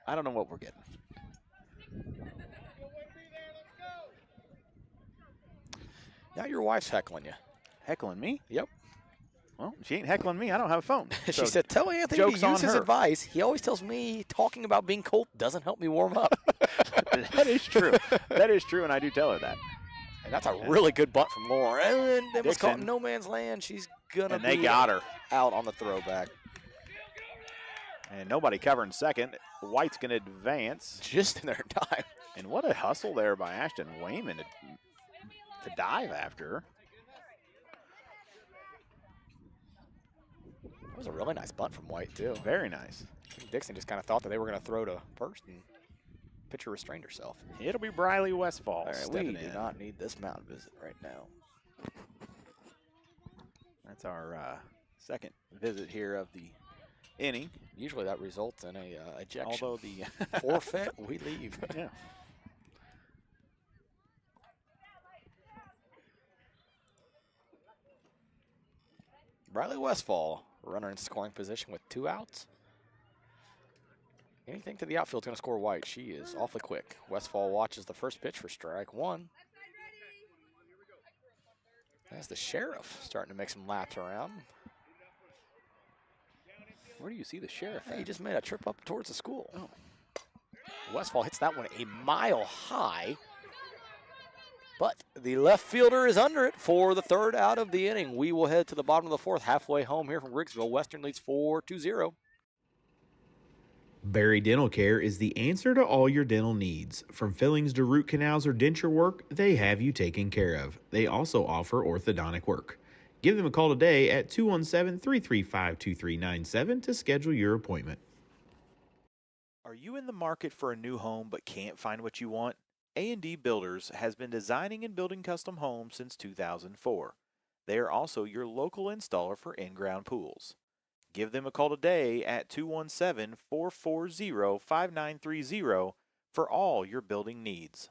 I don't know what we're getting. Now your wife's heckling you. Heckling me? Yep. Well, she ain't heckling me. I don't have a phone. She So said, tell Anthony to joke's on use his her. advice. He always tells me talking about being cold doesn't help me warm up. That is true. That is true, and I do tell her that. And that's a really good bunt from Lauren. And it was caught in Dixon. no man's land. She's going to And be they got her. out on the throwback. And nobody covering second. White's going to advance. Just in there in time. And what a hustle there by Ashton Wayman to dive after her. That was a really nice bunt from White, too. Very nice. I think Dixon just kind of thought that they were going to throw to first, and pitcher restrained herself. It'll be Briley Westfall All right, stepping we do in. not need this mound visit right now. That's our second visit here of the inning. Usually that results in a ejection. Although the forfeit, we leave. Yeah. Briley Westfall, runner in scoring position with 2 outs. Anything to the outfield's going to score White. She is awfully quick. Westfall watches the first pitch for strike 1. That's the Sheriff starting to make some laps around. Where do you see the Sheriff Hey, at? he just made a trip up towards the school. Oh. Westfall hits that one a mile high. But the left fielder is under it for the 3rd out of the inning. We will head to the bottom of the 4th, halfway home here from Griggsville. Western leads 4-0. Barry Dental Care is the answer to all your dental needs. From fillings to root canals or denture work, they have you taken care of. They also offer orthodontic work. Give them a call today at 217-335-2397 to schedule your appointment. Are you in the market for a new home but can't find what you want? A&D Builders has been designing and building custom homes since 2004. They are also your local installer for in-ground pools. Give them a call today at 217-440-5930 for all your building needs.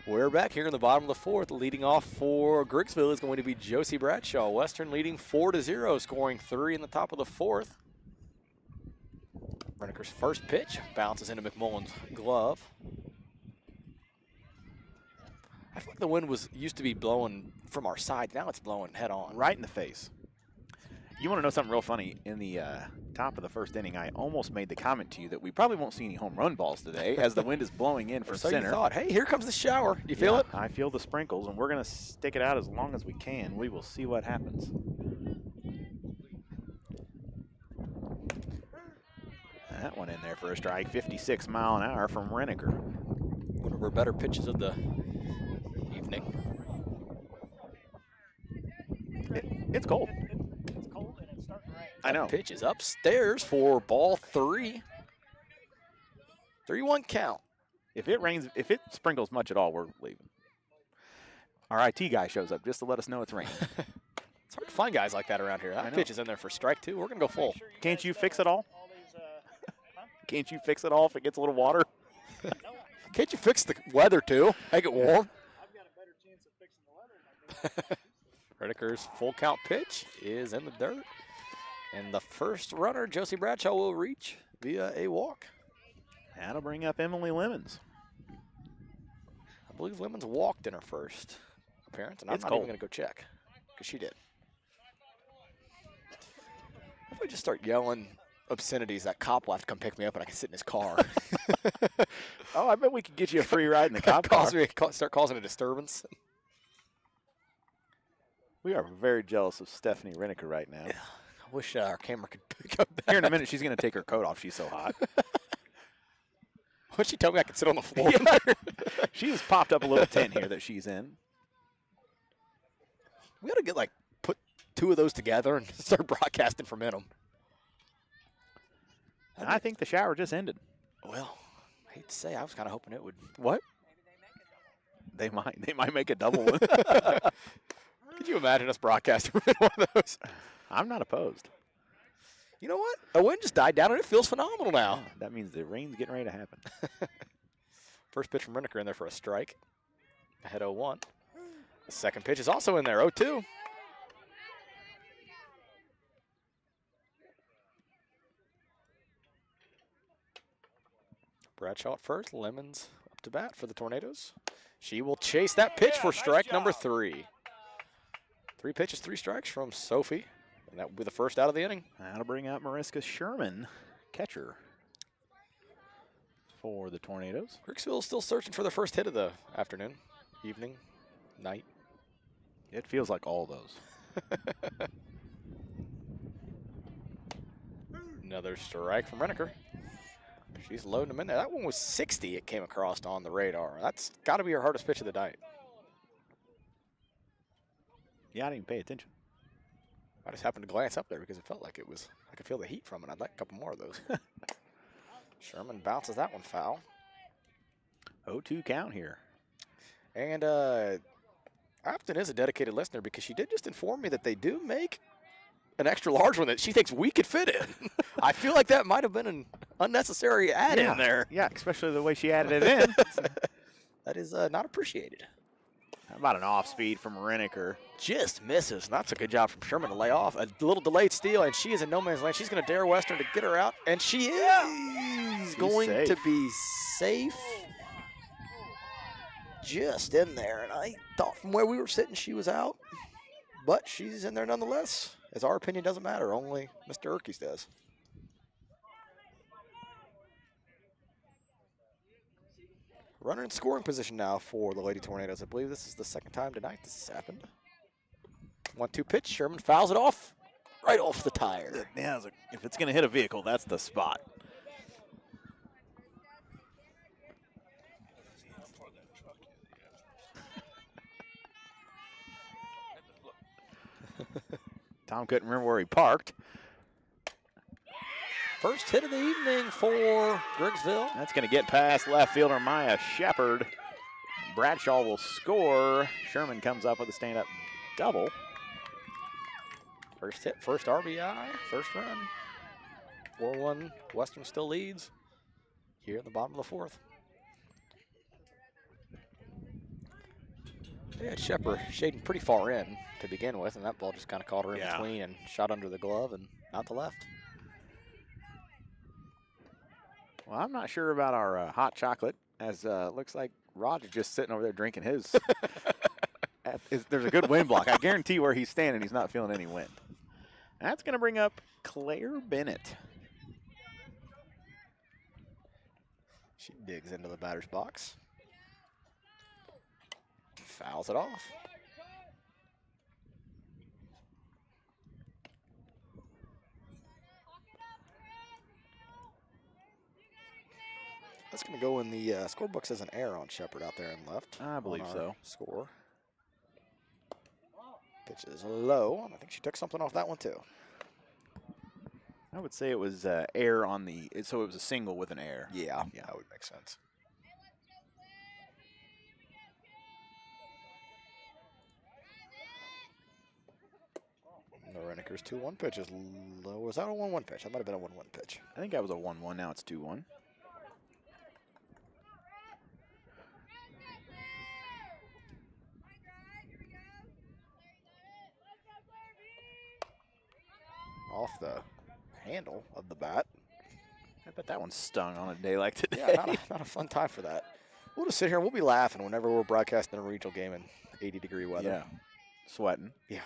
We're back here in the bottom of the 4th. Leading off for Griggsville is going to be Josie Bradshaw. Western leading 4-0, scoring 3 in the top of the 4th. Renneker's first pitch bounces into McMullen's glove. I feel like the wind used to be blowing from our side. Now it's blowing head on. Right in the face. You want to know something real funny? In the top of the 1st inning, I almost made the comment to you that we probably won't see any home run balls today as the wind is blowing in from So center. you thought, hey, here comes the shower. Do you feel it? I feel the sprinkles, and we're going to stick it out as long as we can. We will see what happens. That one in there for a strike, 56 mile an hour from Renneker. One of our better pitches of the evening. It's cold. It's cold and it's starting to rain. I know. Pitch is upstairs for ball 3. 3-1 count. If it rains, if it sprinkles much at all, we're leaving. Our IT guy shows up just to let us know it's raining. It's hard to find guys like that around here. That pitch is in there for strike 2. We're going to go full. Can't you fix it all? Can't you fix it all if it gets a little water? Can't you fix the weather too? Make it warm. I've got a better chance of fixing the weather than I do. Renneker's full count pitch is in the dirt. And the first runner, Josie Bradshaw, will reach via a walk. That'll bring up Emily Lemons. I believe Lemons walked in her first appearance, and I'm It's not cold. even going to go check because she did. If I just start yelling obscenities, that cop will have to come pick me up and I can sit in his car. Oh, I bet we could get you a free ride in the cop car. Start causing a disturbance. We are very jealous of Stephanie Renneker right now. I wish our camera could pick up that. Here in a minute, she's going to take her coat off. She's so hot. Why'd she tell me I could sit on the floor? She has popped up a little tent here that she's in. We ought to get put 2 of those together and start broadcasting from in them. I think the shower just ended. Well, I hate hate to say, I was kind of hoping it would. What? They might make a double one. Could you imagine us broadcasting one of those? I'm not opposed. You know what? A wind just died down, and it feels phenomenal now. That means the rain's getting ready to happen. First pitch from Renneker in there for a strike. Ahead 0-1. The second pitch is also in there, 0-2. Bradshaw at first, Lemons up to bat for the Tornadoes. She will chase that pitch for strike number 3. 3 pitches, 3 strikes from Sophie, and that will be the first out of the inning. That'll bring out Mariska Sherman, catcher, for the Tornadoes. Griggsville is still searching for the first hit of the afternoon, evening, night. It feels like all those. Another strike from Renneker. She's loading them in there. That one was 60 it came across on the radar. That's got to be her hardest pitch of the night. Yeah, I didn't even pay attention. I just happened to glance up there because it felt like it was, I could feel the heat from it. I'd like a couple more of those. Sherman bounces that one foul. 0-2 count here. And Afton is a dedicated listener because she did just inform me that they do make an extra large one that she thinks we could fit in. I feel like that might have been an unnecessary add in there. Yeah, especially the way she added it in. That is not appreciated. How about an off speed from Renneker? Just misses. That's a good job from Sherman to lay off. A little delayed steal, and she is in no man's land. She's going to dare Western to get her out, and she is going to be safe. Just in there, and I thought from where we were sitting she was out, but she's in there nonetheless, as our opinion doesn't matter. Only Mr. Erkes does. Runner in scoring position now for the Lady Tornadoes. I believe this is the second time tonight this has happened. 1-2 pitch. Sherman fouls it off, right off the tire. Yeah, if it's going to hit a vehicle, that's the spot. Tom couldn't remember where he parked. First hit of the evening for Griggsville. That's going to get past left fielder Maya Shepard. Bradshaw will score. Sherman comes up with a stand-up double. First hit, first RBI, first run. 4-1, Western still leads here at the bottom of the fourth. They had Shepard shading pretty far in to begin with, and that ball just kind of caught her in between and shot under the glove and out to left. Well, I'm not sure about our hot chocolate, as looks like Roger's just sitting over there drinking his. There's a good wind block. I guarantee where he's standing, he's not feeling any wind. That's going to bring up Claire Bennett. She digs into the batter's box. Fouls it off. That's going to go in the scorebook. Says an error on Shepard out there in left. I believe so. Score. Pitch is low. I think she took something off that one too. I would say it was air on the, so it was a single with an air. Yeah, that would make sense. No, Renneker's 2-1 pitch is low. Was that a 1-1 pitch? That might have been a 1-1 pitch. I think that was a 1-1. Now it's 2-1. Off the handle of the bat. I bet that one stung on a day like today. Yeah, not a fun time for that. We'll just sit here and we'll be laughing whenever we're broadcasting a regional game in 80-degree weather. Yeah, sweating. Yeah,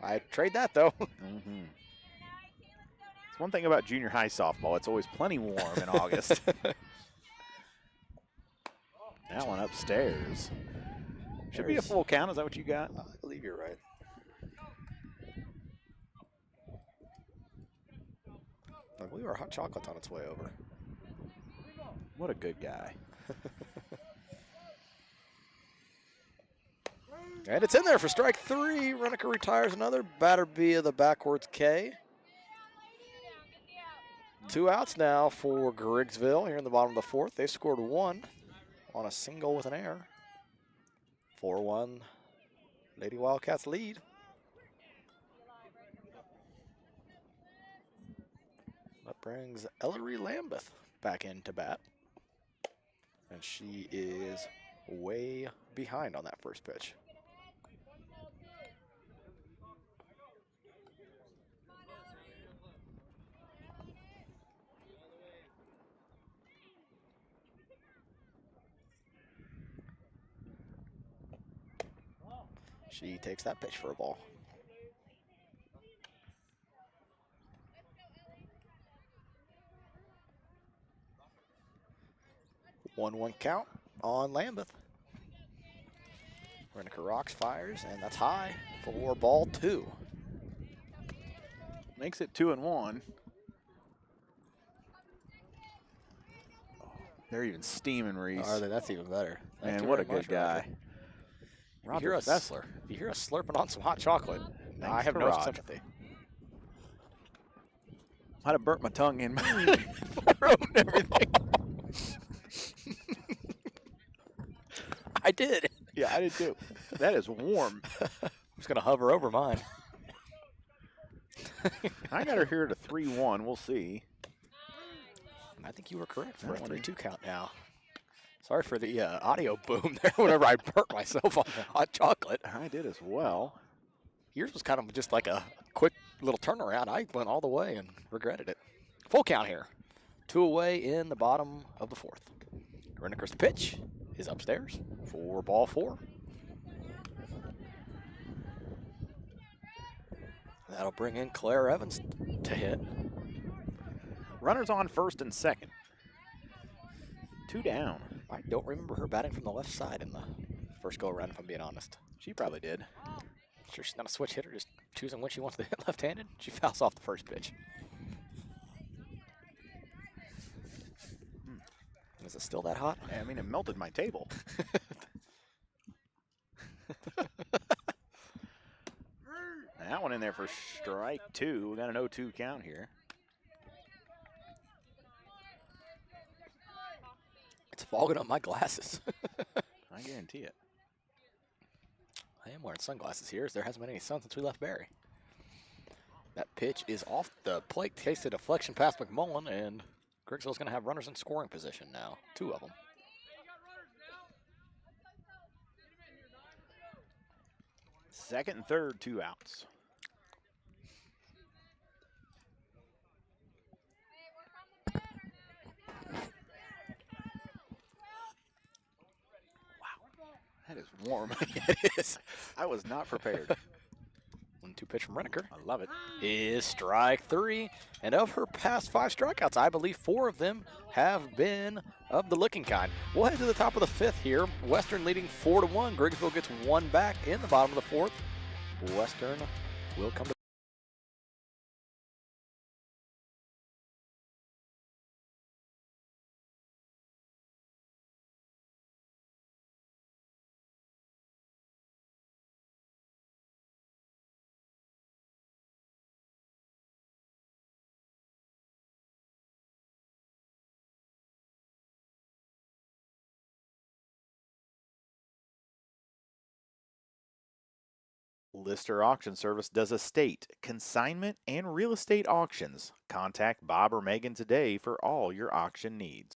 I'd trade that though. Mm-hmm. It's one thing about junior high softball. It's always plenty warm in August. That one upstairs. Should be a full count. Is that what you got? I believe you're right. I believe our hot chocolate's on its way over. What a good guy. And it's in there for strike 3. Renneker retires another. Batter via the backwards K. 2 outs now for Griggsville here in the bottom of the 4th. They scored 1 on a single with an error. 4-1 Lady Wildcats lead. That brings Ellery Lambeth back into bat. And she is way behind on that first pitch. She takes that pitch for a ball. 1-1 count on Lambeth. Renaker rocks, fires, and that's high for ball 2. Makes it 2-1. They're even steaming Reese. Are they? That's even better. Thank Man, you what a very good much, guy. Roger. Roger If Fessler. you hear us slurping on some hot chocolate, I have to no Rod. sympathy. I'd have burnt my tongue in my Throat and everything. I did. Yeah, I did too. That is warm. I'm just going to hover over mine. I got her here at a 3-1. We'll see. I think you were correct for That a one 3-2 count now. Sorry for the audio boom there whenever I burnt myself on the hot chocolate. I did as well. Yours was kind of just like a quick little turnaround. I went all the way and regretted it. Full count here. 2 away in the bottom of the 4th. Renaker's pitch is upstairs for ball 4. That'll bring in Claire Evans to hit. Runners on first and second. 2 down. I don't remember her batting from the left side in the first go-around, if I'm being honest. She probably did. Sure, she's not a switch hitter, just choosing when she wants to hit left-handed. She fouls off the first pitch. Is it still that hot? I mean, it melted my table. That one in there for strike 2. We got an 0-2 count here. It's fogging up my glasses. I guarantee it. I am wearing sunglasses here, as there hasn't been any sun since we left Barry. That pitch is off the plate, takes a deflection past McMullen, and Griggsville's going to have runners in scoring position now. 2 of them. Second and third, 2 outs. That is warm. It is. I was not prepared. 1-2 pitch from Renaker. I love it. Is strike 3. And of her past 5 strikeouts, I believe 4 of them have been of the looking kind. We'll head to the top of the 5th here. Western leading 4-1. Griggsville gets 1 back in the bottom of the 4th. Western will come to Lister Auction Service does estate, consignment, and real estate auctions. Contact Bob or Megan today for all your auction needs.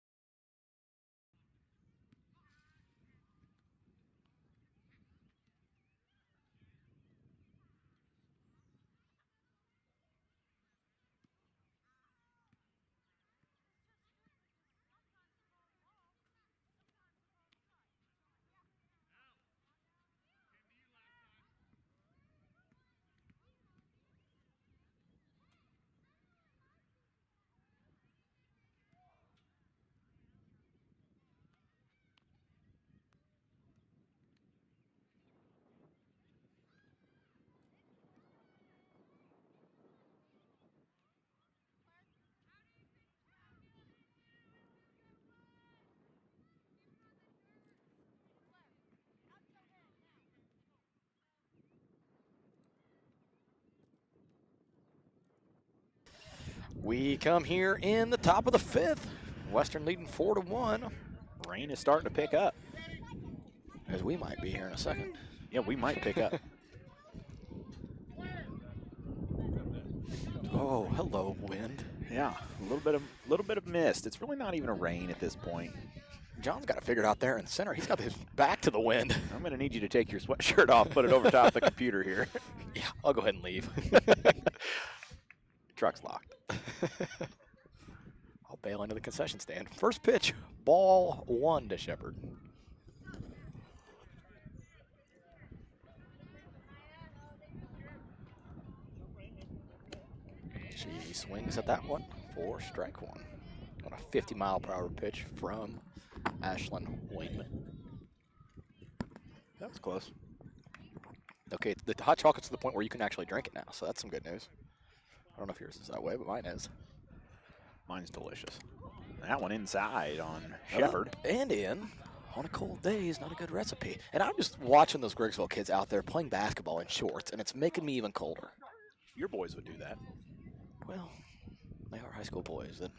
We come here in the top of the 5th. Western leading 4-1. Rain is starting to pick up. As we might be here in a second. Yeah, we might pick up. Oh, hello, wind. Yeah, a little bit of mist. It's really not even a rain at this point. John's got it figured out there in the center. He's got his back to the wind. I'm going to need you to take your sweatshirt off, put it over top the computer here. Yeah, I'll go ahead and leave. Truck's locked. I'll bail into the concession stand. First pitch, ball 1 to Shepard. She swings at that one for strike 1 on a 50-mile-per-hour pitch from Ashlyn Wainman. That was close. Okay, the hot chocolate's to the point where you can actually drink it now, so that's some good news. I don't know if yours is that way, but mine is. Mine's delicious. That one inside on Shepard. And in on a cold day is not a good recipe. And I'm just watching those Griggsville kids out there playing basketball in shorts, and it's making me even colder. Your boys would do that. Well, they are high school boys. And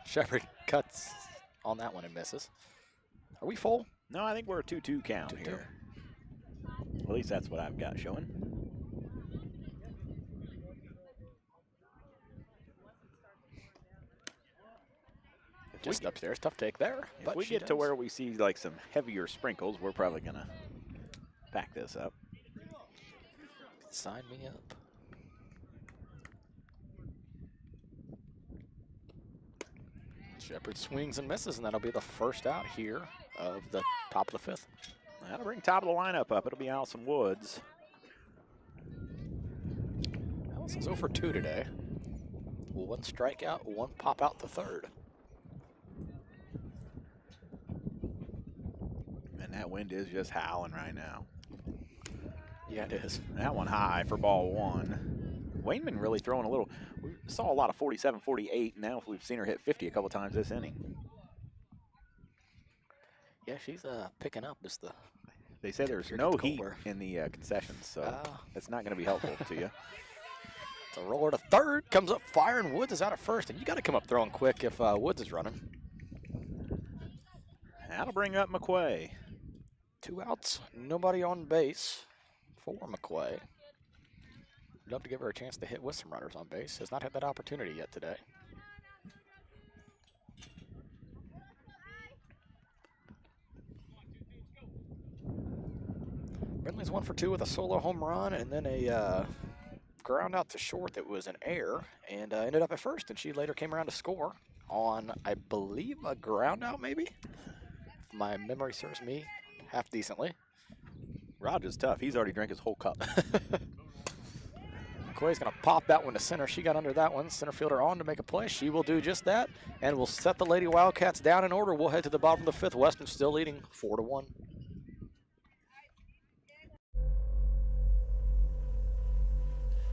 Shepard cuts on that one and misses. Are we full? No, I think we're a 2-2 count here. At least that's what I've got showing. Just upstairs, tough take there. If we get to where we see like some heavier sprinkles, we're probably gonna pack this up. Sign me up. Shepard swings and misses, and that'll be the first out here of the top of the 5th. That'll bring top of the lineup up. It'll be Allison Woods. Allison's 0 for 2 today. 1 strikeout, 1 pop out the 3rd. And that wind is just howling right now. Yeah, it is. That one high for ball 1. Wainman really throwing a little. We saw a lot of 47, 48, and now we've seen her hit 50 a couple times this inning. Yeah, she's picking up as the. They say there's no heat in the concessions, so that's not going to be helpful to you. It's a roller to 3rd, comes up firing. Woods is out at 1st, and you got to come up throwing quick if Woods is running. That'll bring up McQuay. 2 outs, nobody on base for McQuay. Love to give her a chance to hit with some runners on base. Has not had that opportunity yet today. Brindley's 1 for 2 with a solo home run and then a ground out to short that was an error and ended up at 1st, and she later came around to score on, I believe, a ground out maybe? If my memory serves me half decently. Raj is tough. He's already drank his whole cup. McQuay's going to pop that one to center. She got under that one. Center fielder on to make a play. She will do just that, and we'll set the Lady Wildcats down in order. We'll head to the bottom of the 5th. Western still leading 4-1.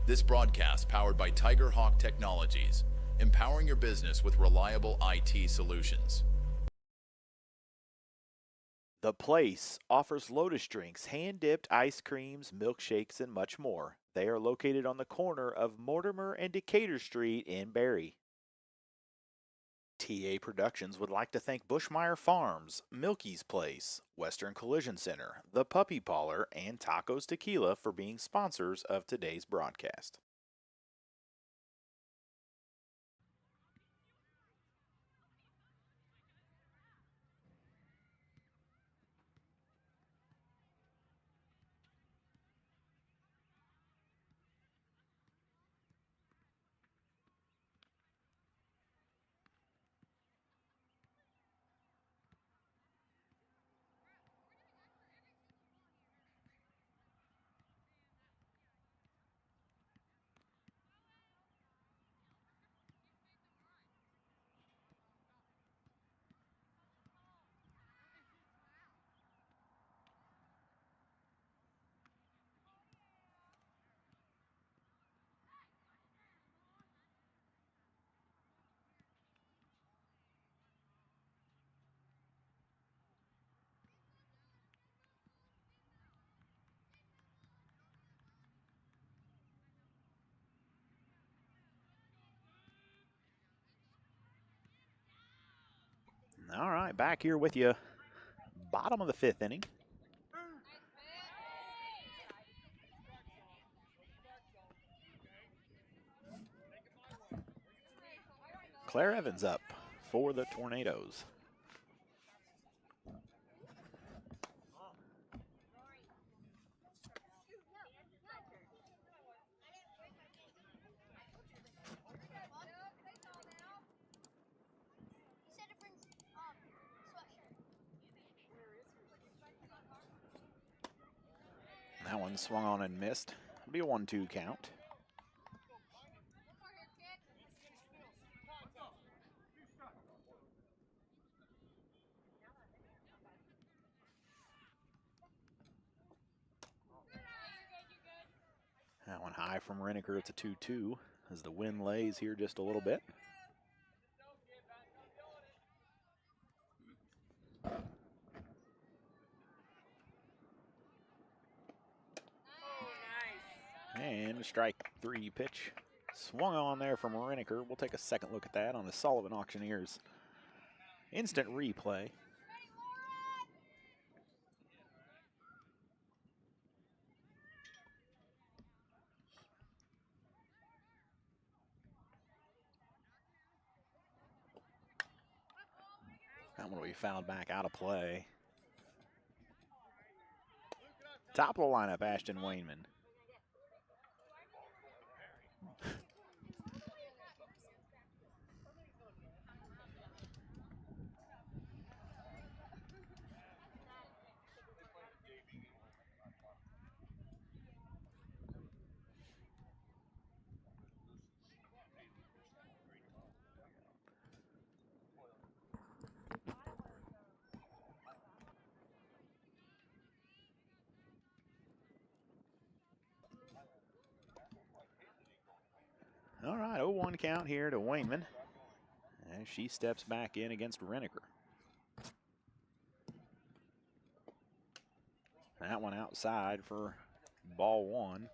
This broadcast powered by Tiger Hawk Technologies, empowering your business with reliable IT solutions. The Place offers Lotus drinks, hand-dipped ice creams, milkshakes, and much more. They are located on the corner of Mortimer and Decatur Street in Barrie. TA Productions would like to thank Bushmeyer Farms, Milky's Place, Western Collision Center, The Puppy Parlor, and Tacos Tequila for being sponsors of today's broadcast. All right, back here with you. Bottom of the 5th inning. Claire Evans up for the Tornadoes. That one swung on and missed. It'll be a 1-2 count. That one high from Renneker. It's a 2-2 as the wind lays here just a little bit. And a strike 3 pitch. Swung on there from Renneker. We'll take a second look at that on the Sullivan Auctioneers instant replay. That one will be fouled back out of play. Top of the lineup, Ashton Wainman. All right, 0-1 count here to Wainman as she steps back in against Renneker. That one outside for ball 1.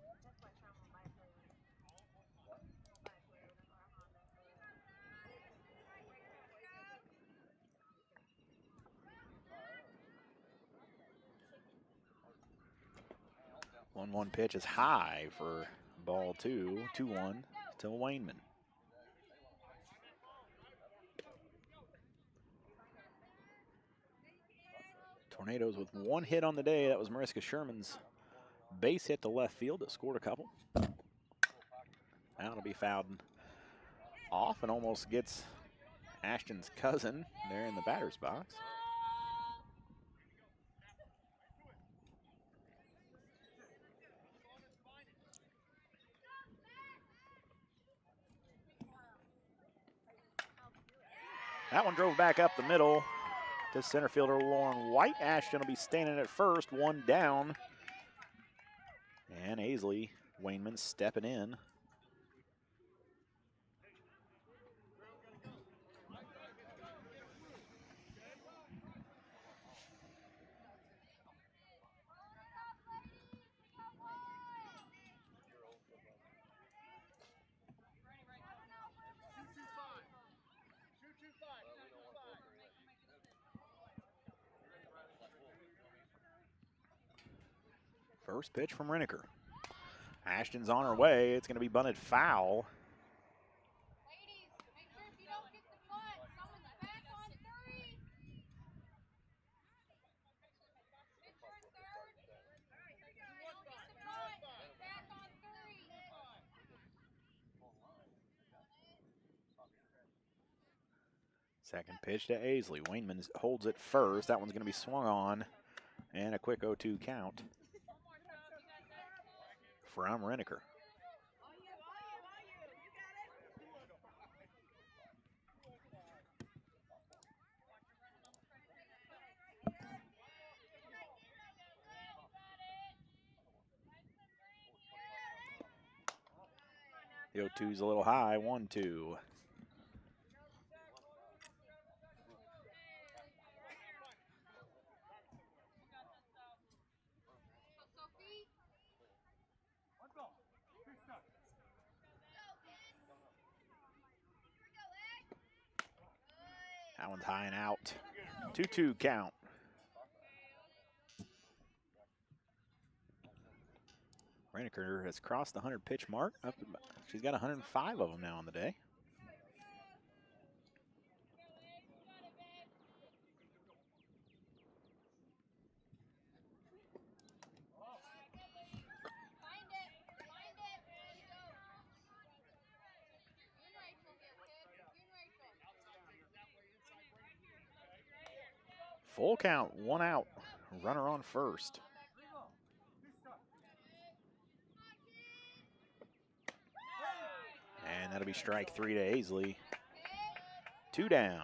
One pitch is high for ball 2. 2-1 to Wainman. Tornadoes with 1 hit on the day. That was Mariska Sherman's base hit to left field that scored a couple. That'll be fouled off and almost gets Ashton's cousin there in the batter's box. That one drove back up the middle to center fielder Lauren White. Ashton will be standing at first, 1 down. And Aisley Wainman stepping in. First pitch from Renneker. Ashton's on her way. It's going to be bunted foul. Second pitch to Aisley. Wainman holds it first. That one's going to be swung on. And a quick 0-2 count from Renneker. The 0-2's a little high, 1-2. That one's high and out. 2-2 count. Reiniker has crossed the 100 pitch mark. She's got 105 of them now on the day. Full count, 1 out. Runner on first. And that'll be strike 3 to Aisley. 2 down.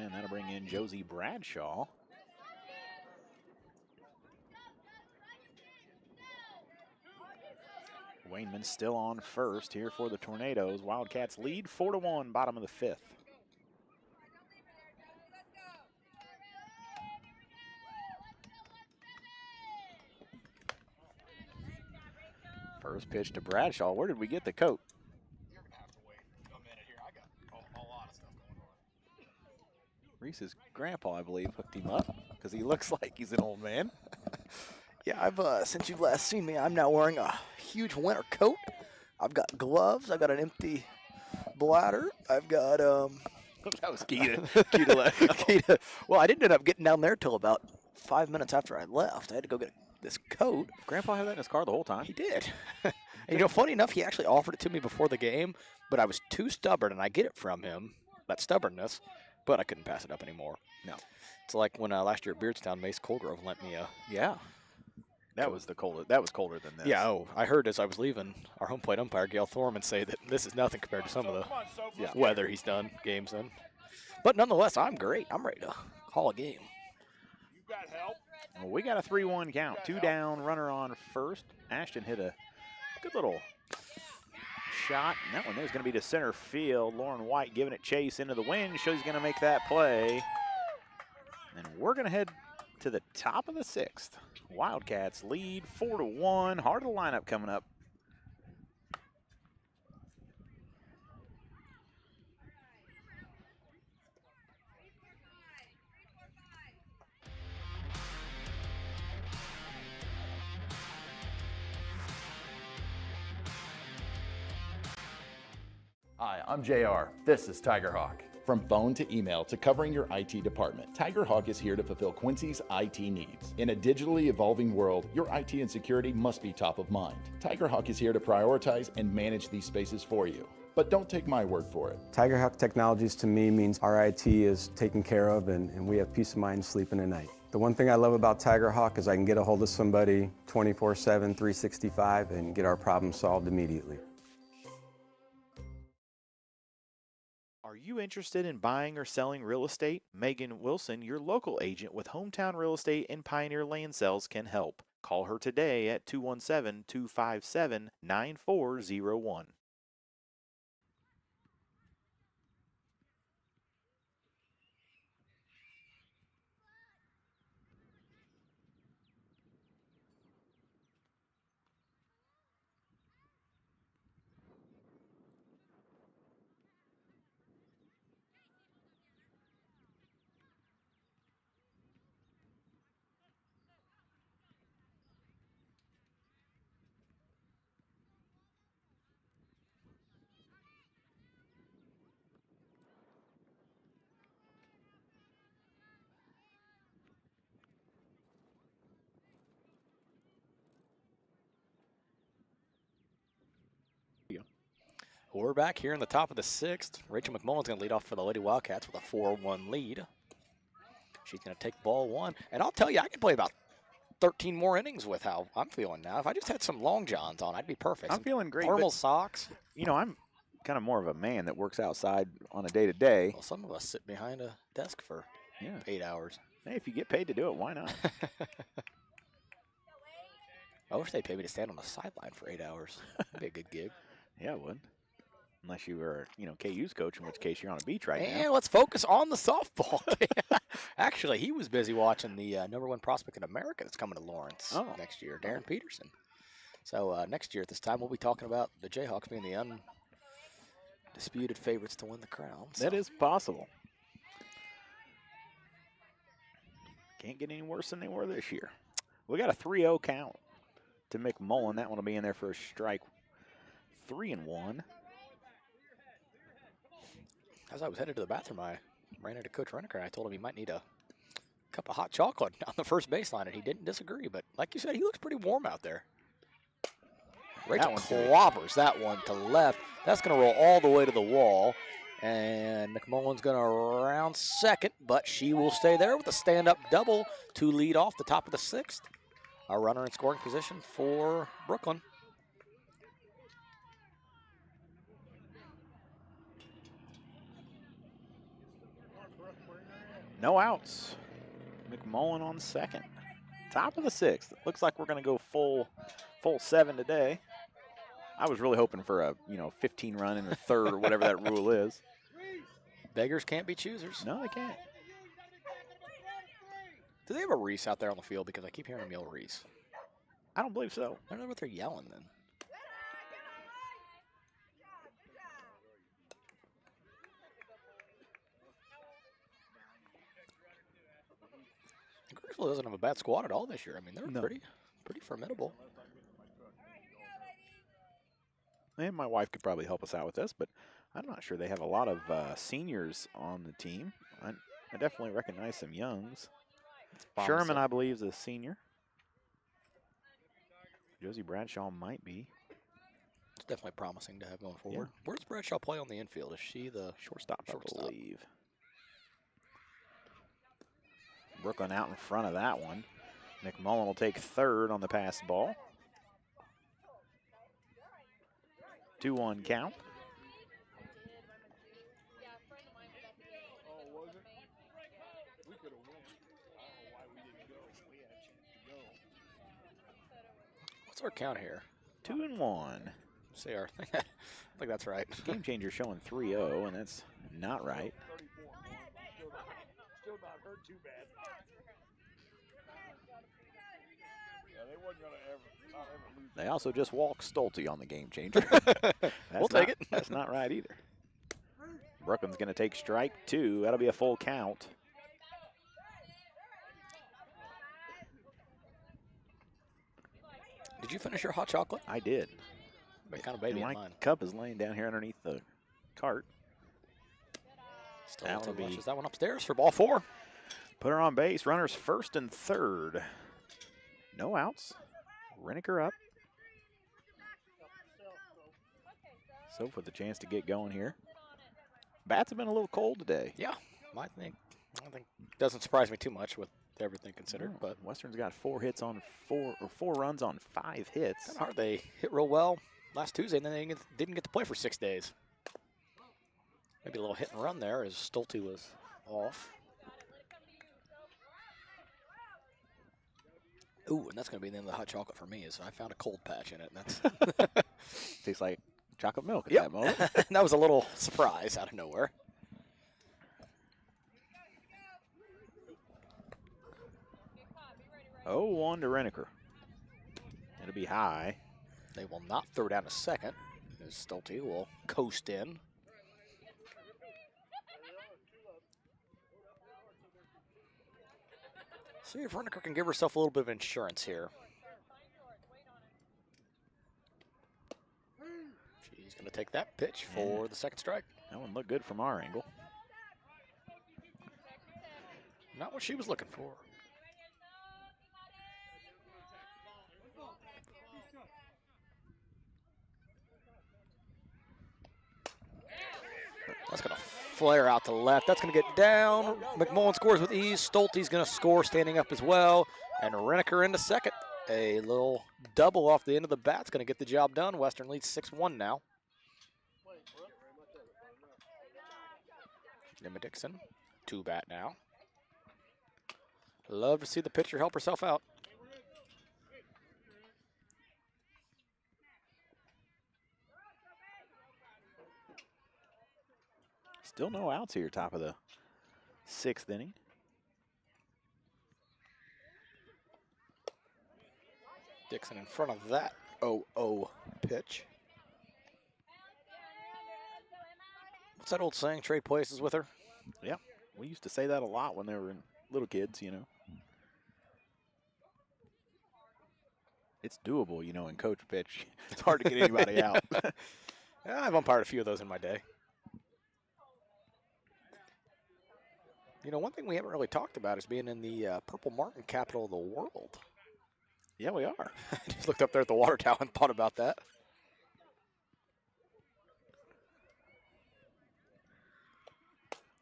And that'll bring in Josie Bradshaw. Wainman still on first here for the Tornadoes. Wildcats lead 4-1, bottom of the 5th. First pitch to Bradshaw. Where did we get the coat? You're going to have to wait a minute here. I got a lot of stuff going on. Reese's grandpa, I believe, hooked him up because he looks like he's an old man. Yeah, I've since you've last seen me, I'm now wearing a huge winter coat. I've got gloves. I've got an empty bladder. I've got That was key to let go. Well, I didn't end up getting down there till about 5 minutes after I left. I had to go get this coat. Grandpa had that in his car the whole time? He did. And, you know, funny enough, he actually offered it to me before the game, but I was too stubborn, and I get it from him, that stubbornness, but I couldn't pass it up anymore. No. It's like when last year at Beardstown, Mace Colgrove lent me a... Yeah. That was colder than this. Yeah, I heard as I was leaving our home plate umpire, Gail Thorman, say that this is nothing compared to some of the weather he's done, games in. But nonetheless, I'm great. I'm ready to call a game. You got help. Well, we got a 3-1 count. 2 down, runner on first. Ashton hit a good little shot. And that one is going to be to center field. Lauren White giving it chase into the wind. She's going to make that play. And we're going to head to the top of the 6th. Wildcats lead 4-1. Heart of the lineup coming up. Hi, I'm JR. This is Tiger Hawk. From phone to email to covering your IT department, Tiger Hawk is here to fulfill Quincy's IT needs. In a digitally evolving world, your IT and security must be top of mind. Tiger Hawk is here to prioritize and manage these spaces for you. But don't take my word for it. Tiger Hawk Technologies to me means our IT is taken care of and we have peace of mind sleeping at night. The one thing I love about Tiger Hawk is I can get a hold of somebody 24/7, 365 and get our problem solved immediately. Are you interested in buying or selling real estate? Megan Wilson, your local agent with Hometown Real Estate and Pioneer Land Sales, can help. Call her today at 217-257-9401. We're back here in the top of the 6th. Rachel McMullen's going to lead off for the Lady Wildcats with a 4-1 lead. She's going to take ball 1. And I'll tell you, I could play about 13 more innings with how I'm feeling now. If I just had some long johns on, I'd be perfect. I'm feeling great. Thermal socks. You know, I'm kind of more of a man that works outside on a day-to-day. Well, some of us sit behind a desk for 8 hours. Hey, if you get paid to do it, why not? I wish they'd pay me to stand on the sideline for 8 hours. That'd be a good gig. Yeah, it would. Unless you were, KU's coach, in which case you're on a beach right now. And let's focus on the softball. Actually, he was busy watching the #1 prospect in America that's coming to Lawrence next year, Darren Peterson. So next year at this time, we'll be talking about the Jayhawks being the undisputed favorites to win the crown. That is possible. Can't get any worse than they were this year. We got a 3-0 count to McMullen. That one will be in there for a strike. 3-1. As I was headed to the bathroom, I ran into Coach Reneker, and I told him he might need a cup of hot chocolate on the first baseline, and he didn't disagree. But like you said, he looks pretty warm out there. Rachel clobbers that one to left. That's going to roll all the way to the wall. And McMullen's going to round second, but she will stay there with a stand-up double to lead off the top of the 6th. A runner in scoring position for Brooklyn. No outs. McMullen on second. Top of the 6th. Looks like we're going to go full 7 today. I was really hoping for a 15 run in the 3rd or whatever that rule is. Beggars can't be choosers. No, they can't. Do they have a Reese out there on the field? Because I keep hearing them yell Reese. I don't believe so. I don't know what they're yelling then. Griggsville doesn't have a bad squad at all this year. I mean, they're pretty formidable. And my wife could probably help us out with this, but I'm not sure they have a lot of seniors on the team. I definitely recognize some youngs. Sherman, I believe, is a senior. Josie Bradshaw might be. It's definitely promising to have going forward. Yeah. Where does Bradshaw play on the infield? Is she the shortstop? I believe. Brooklyn out in front of that one. McMullen will take 3rd on the pass ball. 2-1 count. What's our count here? 2-1. See our thing. I think that's right. Game changer showing 3-0, and that's not right. Still not hurt too bad. Yeah, they wasn't gonna not ever lose. They also just walked Stolte on the game changer. We'll take it. That's not right either. Brooklyn's going to take strike 2. That'll be a full count. Did you finish your hot chocolate? I did. What kind of baby my mine? Cup is laying down here underneath the cart. Still launches that one upstairs for ball 4. Put her on base. Runners 1st and 3rd. No outs. Reneker up. So with a chance to get going here. Bats have been a little cold today. Yeah, I think doesn't surprise me too much with everything considered. No, but Western's got 4 runs on 5 hits. Kind of hard. They hit real well last Tuesday, and then they didn't get to play for 6 days. Maybe a little hit and run there as Stolte was off. Ooh, and that's going to be the end of the hot chocolate for me. Is I found a cold patch in it. And that's tastes like chocolate milk at that moment. That was a little surprise out of nowhere. Oh, 1 to Reneker. It'll be high. They will not throw down a second, as Stolte will coast in. See if Reneker can give herself a little bit of insurance here. She's going to take that pitch for the 2nd strike. That one looked good from our angle. Not what she was looking for. That's going to flare out to left. That's going to get down. McMullen scores with ease. Stolte's going to score standing up as well. And Reneker into 2nd. A little double off the end of the bat's going to get the job done. Western leads 6-1 now. Emma Dixon, 2-bat now. Love to see the pitcher help herself out. Still no outs here, top of the 6th inning. Dixon in front of that 0-0 pitch. What's that old saying, trade places with her? Yeah, we used to say that a lot when they were little kids, you know. It's doable, you know, in coach pitch. It's hard to get anybody out. Yeah, I've umpired a few of those in my day. You know, one thing we haven't really talked about is being in the Purple Martin capital of the world. Yeah, we are. Just looked up there at the water tower and thought about that.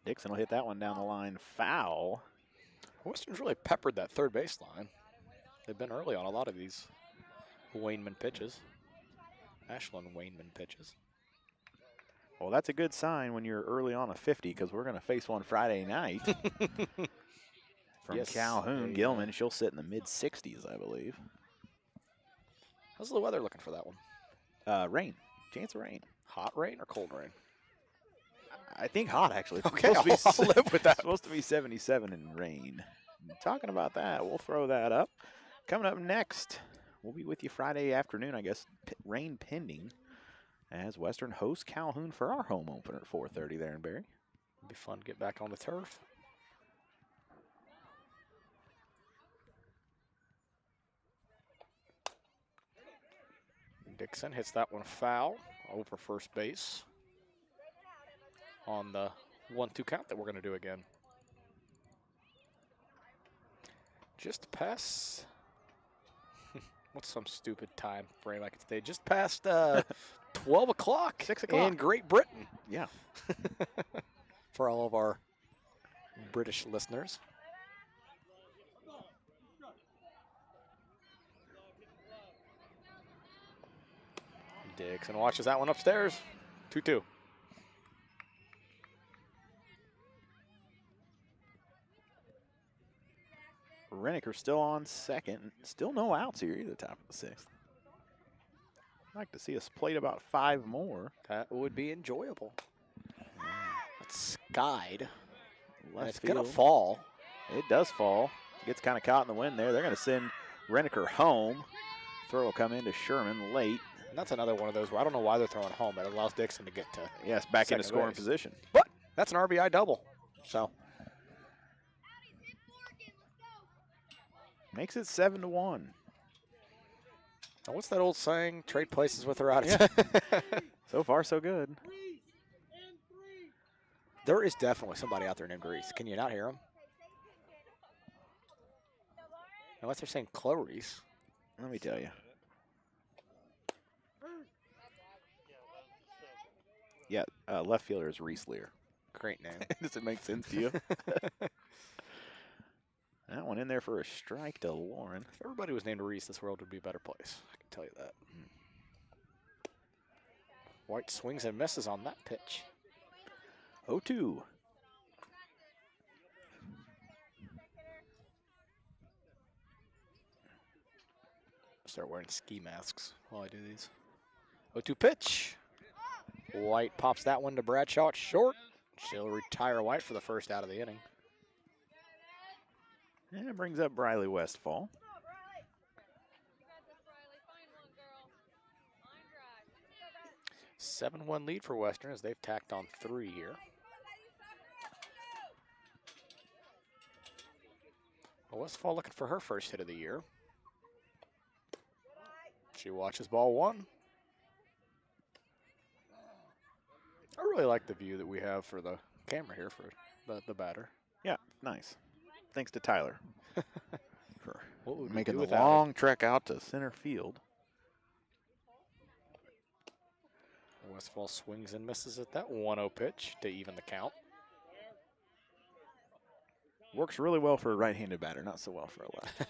Dixon will hit that one down the line. Foul. Western's really peppered that third base line. They've been early on a lot of these Wainman pitches. Ashland Wainman pitches. Well, that's a good sign when you're early on a 50 because we're going to face one Friday night. From Yes, Calhoun. Gilman, she'll sit in the mid-60s, I believe. How's the weather looking for that one? Rain. Chance of rain. Hot rain or cold rain? I think hot, actually. It's Okay, I'll live with that. It's supposed to be 77 and rain. Talking about that, we'll throw that up. Coming up next, we'll be with you Friday afternoon, I guess, rain pending, as Western hosts Calhoun for our home opener at 4:30 there in Barry. It'll be fun to get back on the turf. Dixon hits that one foul over first base on the 1-2 count that we're going to do again. Just past, what's some stupid time frame I could say? Just past 12 o'clock. 6 o'clock. In Great Britain. Yeah. For all of our British listeners. Dixon watches that one upstairs. 2-2. Renneker still on second. Still no outs here either, top of the sixth. I'd like to see us plate about 5 more. That would be enjoyable. That's skied. Left It's going to field. fall. It does fall. Gets kind of caught in the wind there. They're going to send Renneker home. Throw will come into Sherman late. And that's another one of those where I don't know why they're throwing home. It allows Dixon to get to Yes, back into second scoring base. position. But that's an RBI double. So Makes it 7-1. now what's that old saying? Trade places with or out. Yeah. So far, so good. There is definitely somebody out there named Reese. Can you not hear him? Unless they're saying Clarice. Let me tell you. Yeah, left fielder is Reese Lear. Great name. Does it make sense to you? That one in there for a strike to Lauren. If everybody was named Reese, this world would be a better place. I can tell you that. White swings and misses on that pitch. 0-2. Start wearing ski masks while I do these. 0-2 pitch. White pops that one to Bradshaw. It's short. She'll retire White for the first out of the inning. And it brings up Briley Westfall. – 7-1 lead for Western as they've tacked on 3 here. Well, Westfall looking for her first hit of the year. She watches ball 1. I really like the view that we have for the camera here for the batter. Yeah, nice. Thanks to Tyler for What would we making do the without long trek out to center field. Westfall swings and misses at that 1-0 pitch to even the count. Works really well for a right-handed batter, not so well for a left.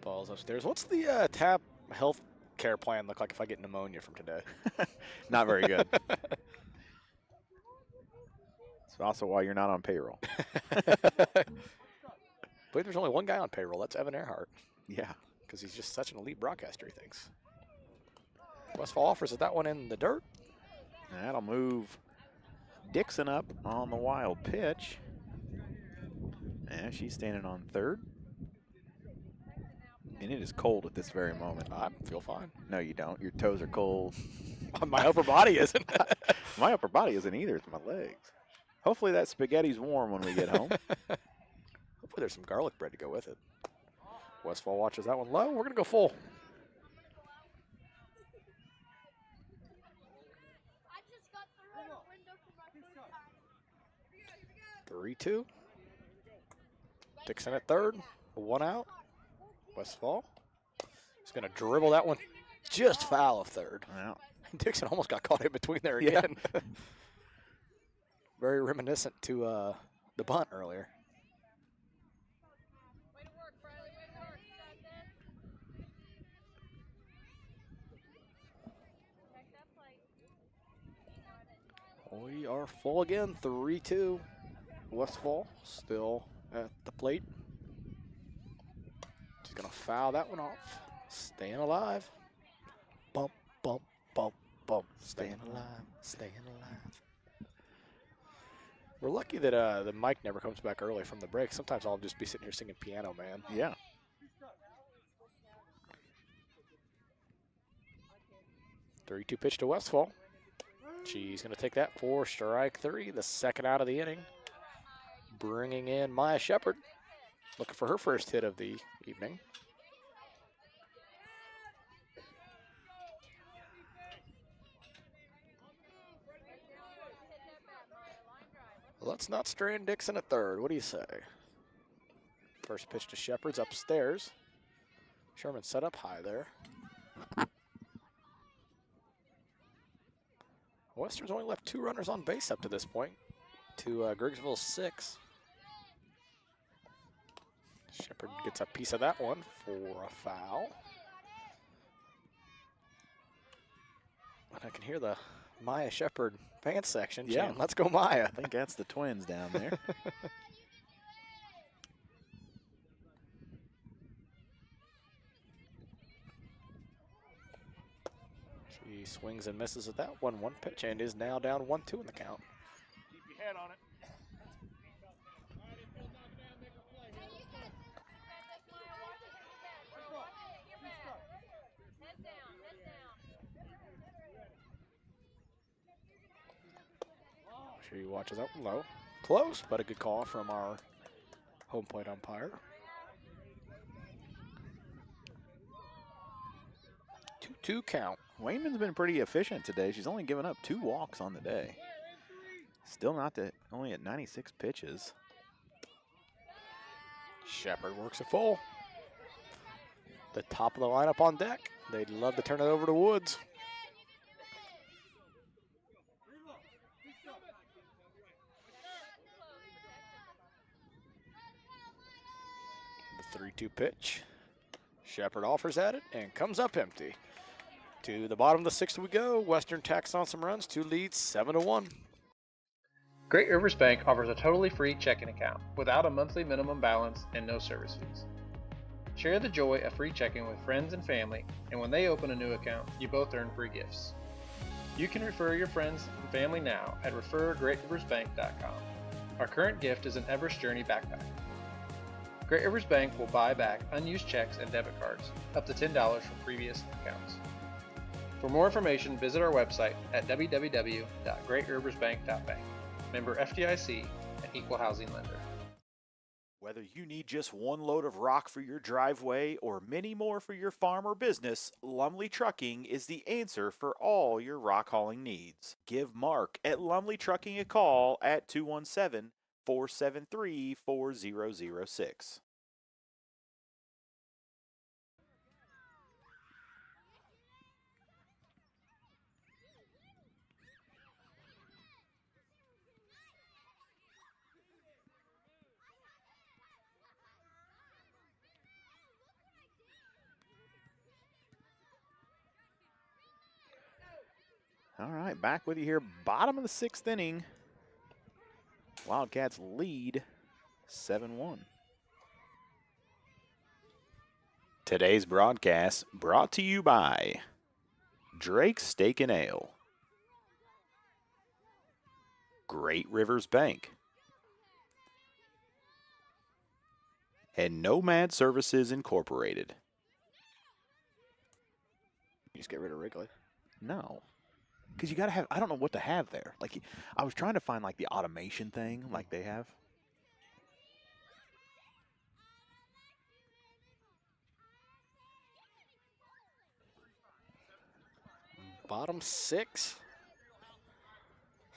Balls upstairs. What's the TAP health care plan look like if I get pneumonia from today? Not very good. It's also why you're not on payroll. I believe there's only one guy on payroll. That's Evan Earhart. Yeah. Because he's just such an elite broadcaster, he thinks. Westfall offers that one in the dirt. That'll move Dixon up on the wild pitch. And she's standing on third. And it is cold at this very moment. I feel fine. No, you don't. Your toes are cold. My upper body isn't. My upper body isn't either. It's my legs. Hopefully that spaghetti's warm when we get home. Hopefully there's some garlic bread to go with it. Westfall watches that one low. We're going to go full. Three, 2. Dixon at third. 1 out. Westfall. He's going to dribble that one just foul of third. Wow. Dixon almost got caught in between there again. Yeah. Very reminiscent to the bunt earlier. We are full again, 3-2. Westfall still at the plate. She's gonna foul that one off. Staying alive. Bump, bump, bump, bump. Staying alive, staying alive. We're lucky that the mic never comes back early from the break. Sometimes I'll just be sitting here singing Piano Man. Yeah. Three-two pitch to Westfall. She's going to take that for strike 3, the second out of the inning. Bringing in Maya Shepard, looking for her first hit of the evening. Let's not strand Dixon at third. What do you say? First pitch to Shepard's upstairs. Sherman set up high there. Western's only left 2 runners on base up to this point, to Griggsville's 6. Shepard gets a piece of that one for a foul. And I can hear the Maya Shepard fan section chanting, "Let's go Maya." I think that's the Twins down there. She swings and misses at that 1-1 pitch and is now down 1-2 in the count. Keep your head on it. She watches that one low. Close, but a good call from our home plate umpire. 2-2 count. Wayman's been pretty efficient today. She's only given up 2 walks on the day. Still only at 96 pitches. Shepard works it full. The top of the lineup on deck. They'd love to turn it over to Woods. The 3-2 pitch. Shepard offers at it and comes up empty. To the bottom of the 6th we go. Western tacks on some runs, 2 leads, 7-1. Great Rivers Bank offers a totally free checking account without a monthly minimum balance and no service fees. Share the joy of free checking with friends and family, and when they open a new account, you both earn free gifts. You can refer your friends and family now at refergreatriversbank.com. Our current gift is an Everest Journey backpack. Great Rivers Bank will buy back unused checks and debit cards, up to $10 from previous accounts. For more information, visit our website at www.greatriversbank.bank. Member FDIC, an equal housing lender. Whether you need just one load of rock for your driveway or many more for your farm or business, Lumley Trucking is the answer for all your rock hauling needs. Give Mark at Lumley Trucking a call at 217-473-4006. All right, back with you here. Bottom of the 6th inning. Wildcats lead 7-1. Today's broadcast brought to you by Drake's Steak and Ale, Great Rivers Bank, and Nomad Services Incorporated. just get rid of Wrigley. No. Because you got to have, I don't know what to have there. Like, I was trying to find, like, the automation thing like they have. Bottom 6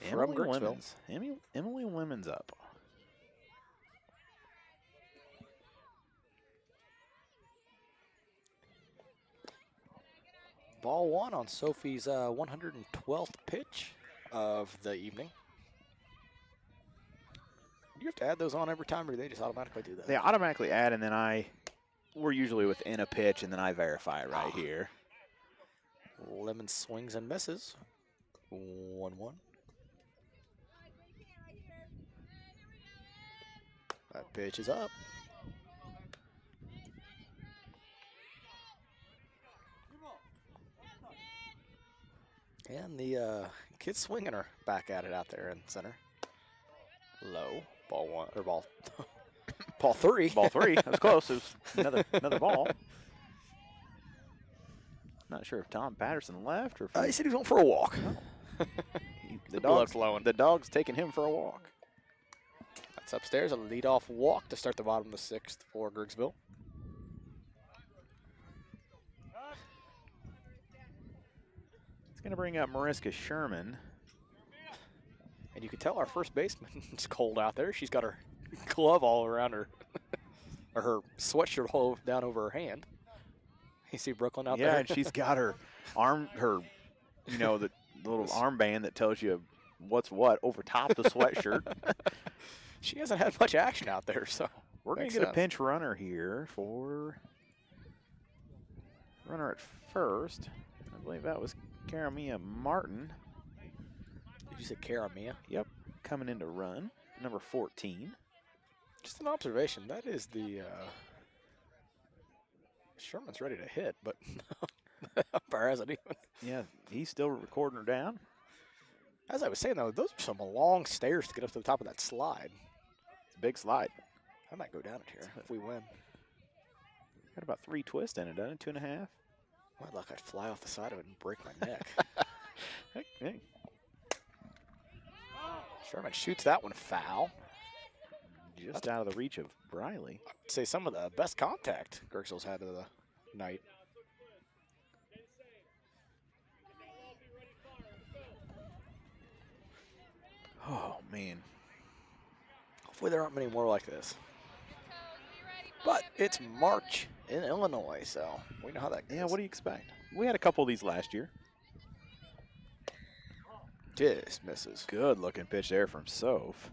from Emily Griggsville. Lemons. Emily Lemons up. Ball 1 on Sophie's 112th pitch of the evening. Do you have to add those on every time, or do they just automatically do that? They automatically add, and then we're usually within a pitch, and then I verify it right here. Lemon swings and misses. 1-1. That pitch is up. And the kids swinging her back at it out there in center. Low. Ball 1, or ball, ball 3. Ball 3. That was close. It was another ball. Not sure if Tom Patterson left or if He said he was going for a walk. Oh. The dog's taking him for a walk. That's upstairs. A leadoff walk to start the bottom of the 6th for Griggsville. It's going to bring up Mariska Sherman. And you can tell our first baseman's cold out there. She's got her glove all around her, or her sweatshirt all down over her hand. You see Brooklyn out there? Yeah, and she's got her the little armband that tells you what's what over top the sweatshirt. She hasn't had much action out there, so we're going to get a pinch runner here for runner at first. I believe that was Karamia Martin. Did you say Karamia? Yep, coming in to run, number 14. Just an observation. That is the Sherman's ready to hit, but umpire hasn't even. Yeah, he's still recording her down. As I was saying, though, those are some long stairs to get up to the top of that slide. It's a big slide. I might go down it here if we win. Got about 3 twists in it, doesn't it? 2.5. My luck, I'd fly off the side of it and break my neck. Hey. Sherman shoots that one foul. Just out of the reach of Briley. I'd say some of the best contact Griggsville's had of the night. Oh, man. Hopefully there aren't many more like this. But it's March in Illinois, so we know how that goes. Yeah, what do you expect? We had a couple of these last year. Just misses. Good looking pitch there from Soph.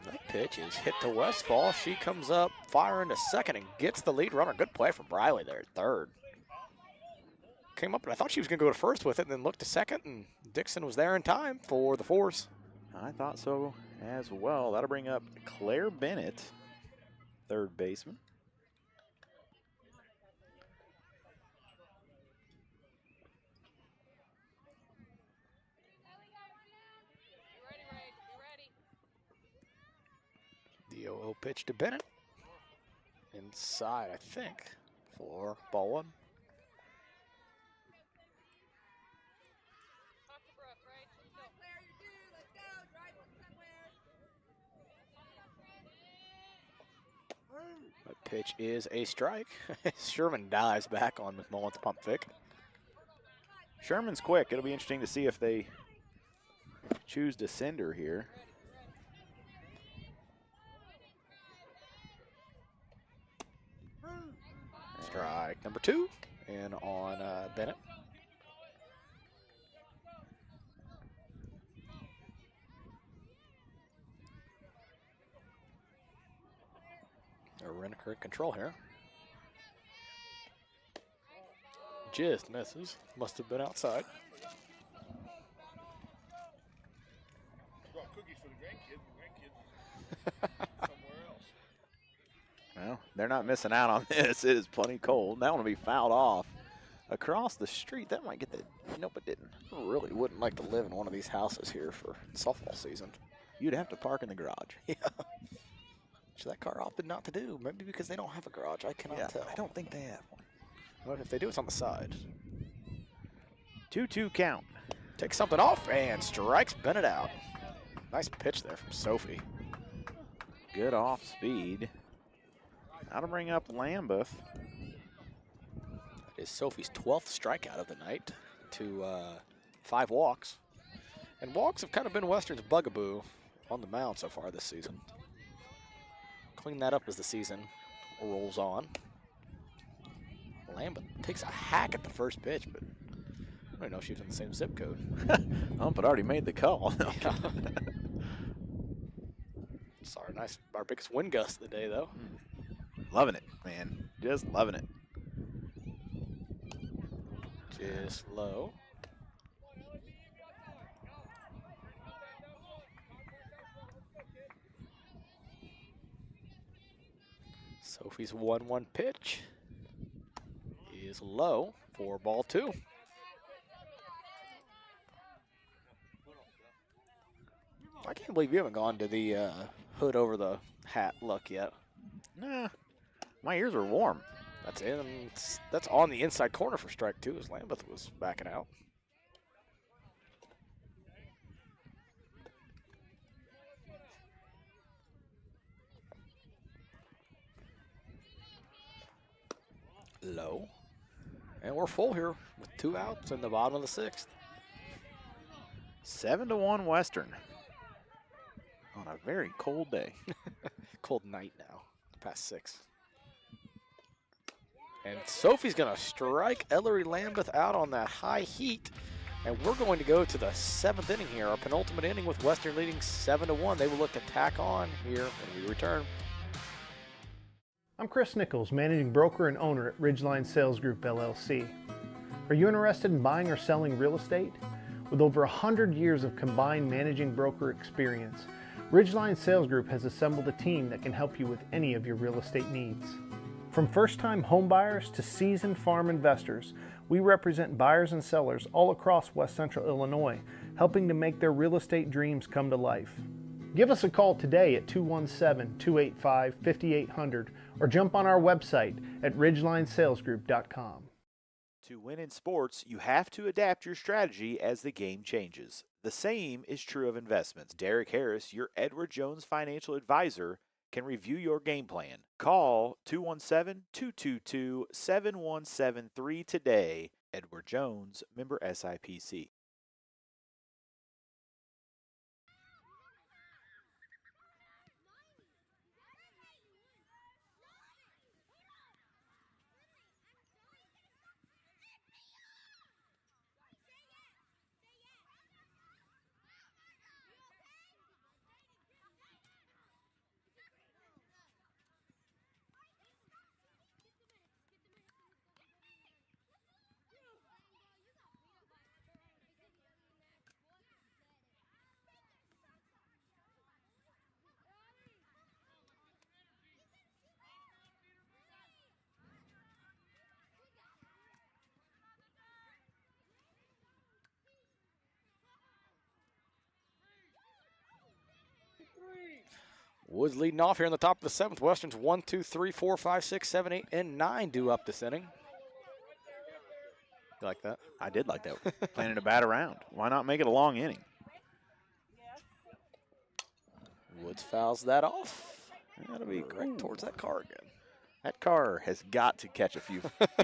That pitch is hit to Westfall. She comes up, firing to second, and gets the lead runner. Good play from Briley there at third. Came up, and I thought she was going to go to first with it, and then looked to second, and Dixon was there in time for the force. I thought so as well. That'll bring up Claire Bennett, third baseman. The 0-0 pitch to Bennett. Inside, I think, for ball 1. That pitch is a strike. Sherman dives back on McMullen's pump fake. Sherman's quick. It'll be interesting to see if they choose to send her here. Strike number 2, and on Bennett. Renneker control here. Just misses. Must have been outside. Brought cookies for the grandkids. Somewhere else. Well, they're not missing out on this. It is plenty cold. That one will be fouled off. across the street. That might get the. Nope, it didn't. I really wouldn't like to live in one of these houses here for softball season. You'd have to park in the garage. Yeah. So that car opted not to do. Maybe because they don't have a garage. I cannot tell. I don't think they have one. Well, if they do, it's on the side. 2-2 count. Takes something off and strikes Bennett out. Nice pitch there from Sophie. Good off speed. Now to bring up Lambeth. That is Sophie's 12th strikeout of the night to 5 walks. And walks have kind of been Western's bugaboo on the mound so far this season. Clean that up as the season rolls on. Lambeth takes a hack at the first pitch, but I don't know if she was in the same zip code. Ump had already made the call. Yeah. Sorry, nice. Our biggest wind gust of the day, though. Loving it, man. Just loving it. Just low. Sophie's 1-1 pitch is low for ball 2. I can't believe you haven't gone to the hood over the hat look yet. Nah, my ears are warm. That's on the inside corner for strike 2 as Lambeth was backing out. Low. And we're full here with 2 outs in the bottom of the 6th. 7-1 Western. On a very cold day. Cold night now, past 6. And Sophie's going to strike Ellery Lambeth out on that high heat. And we're going to go to the 7th inning here, our penultimate inning with Western leading 7-1. They will look to tack on here when we return. I'm Chris Nichols, managing broker and owner at Ridgeline Sales Group, LLC. Are you interested in buying or selling real estate? With over 100 years of combined managing broker experience, Ridgeline Sales Group has assembled a team that can help you with any of your real estate needs. From first-time homebuyers to seasoned farm investors, we represent buyers and sellers all across West Central Illinois, helping to make their real estate dreams come to life. Give us a call today at 217-285-5800 or jump on our website at ridgelinesalesgroup.com. To win in sports, you have to adapt your strategy as the game changes. The same is true of investments. Derek Harris, your Edward Jones financial advisor, can review your game plan. Call 217-222-7173 today. Edward Jones, member SIPC. Woods leading off here in the top of the 7th. Western's 1, 2, 3, 4, 5, 6, 7, 8, and 9 due up this inning. You like that? I did like that. Planning to bat around. Why not make it a long inning? Woods fouls that off. That'll be great towards that car again. That car has got to catch a few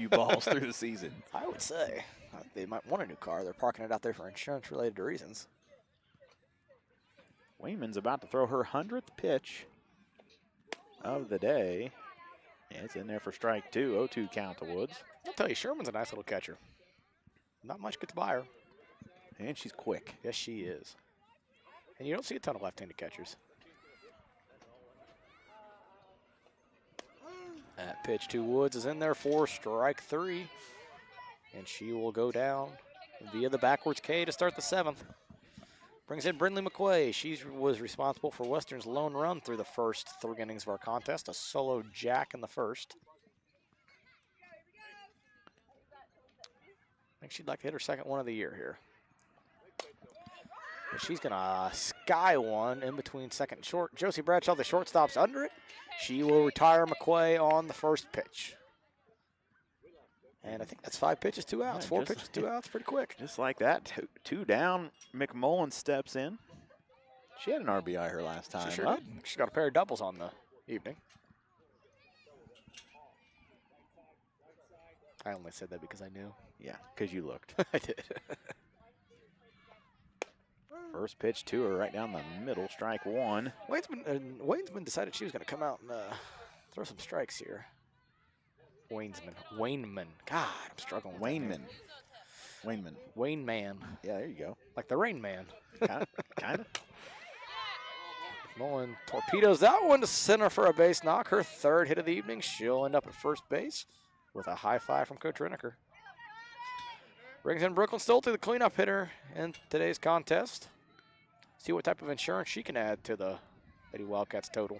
balls through the season. I would say. They might want a new car. They're parking it out there for insurance-related reasons. Wayman's about to throw her 100th pitch of the day. And it's in there for strike 2. 0-2 count to Woods. I'll tell you, Sherman's a nice little catcher. Not much gets by her. And she's quick. Yes, she is. And you don't see a ton of left-handed catchers. That pitch to Woods is in there for strike 3. And she will go down via the backwards K to start the 7th. Brings in Brindley McQuay. She was responsible for Western's lone run through the first 3 innings of our contest. A solo jack in the first. think she'd like to hit her second one of the year here. And she's going to sky one in between second and short. Josie Bradshaw, the shortstop's under it. She will retire McQuay on the first pitch. And I think that's 5 pitches, 2 outs. Yeah, 4 pitches, 2 outs, pretty quick. Just like that, two down. McMullen steps in. She had an RBI her last time. She sure up. did. She's got a pair of doubles on the evening. I only said that because I knew. Yeah, because you looked. I did. First pitch to her right down the middle, strike one. Waynesman decided she was going to come out and throw some strikes here. Wayneman. God, I'm struggling with Wayneman. Wayneman. Yeah, there you go. Like the Rain Man. Kind of. Mullen torpedoes that one to center for a base knock. Her third hit of the evening. She'll end up at first base with a high five from Coach Reneker. Brings in Brooklyn Stolte, the cleanup hitter in today's contest. See what type of insurance she can add to the Lady Wildcats total.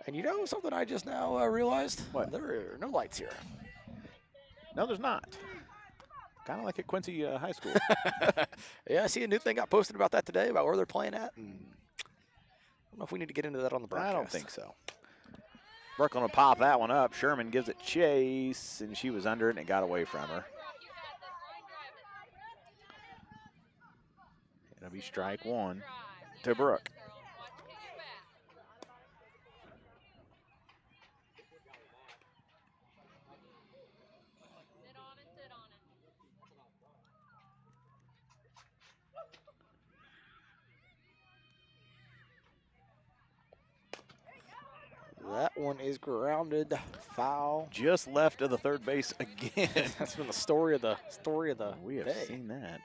And you know something I just now realized? What? There are no lights here. No, there's not. Kind of like at Quincy High School. Yeah, I see a new thing got posted about that today, about where they're playing at. And I don't know if we need to get into that on the broadcast. I don't think so. Brooklyn will pop that one up. Sherman gives it chase, and she was under it, and it got away from her. It'll be strike one to Brooke. That one is grounded foul. Just left of the third base again. That's been the story of the We have day. seen that.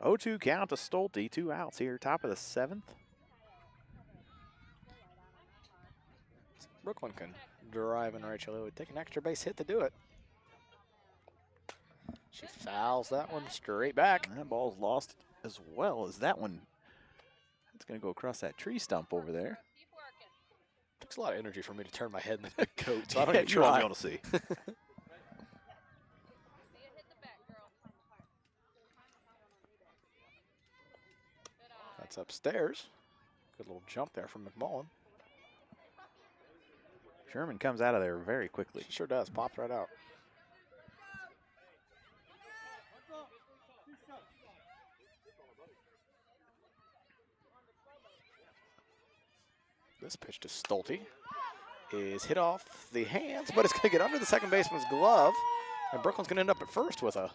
0-2 count to Stolte. 2 outs here, top of the 7th. Brooklyn can drive in Rachel. It would take an extra base hit to do it. She fouls that one straight back. And that ball's lost as well as that one. It's going to go across that tree stump over there. Takes a lot of energy for me to turn my head in the coat, so I don't Yeah, even you won't try. be able to see. That's upstairs. Good little jump there from McMullen. Sherman comes out of there very quickly. She sure does. Pops right out. This pitch to Stolte is hit off the hands, but it's going to get under the second baseman's glove. And Brooklyn's going to end up at first with a,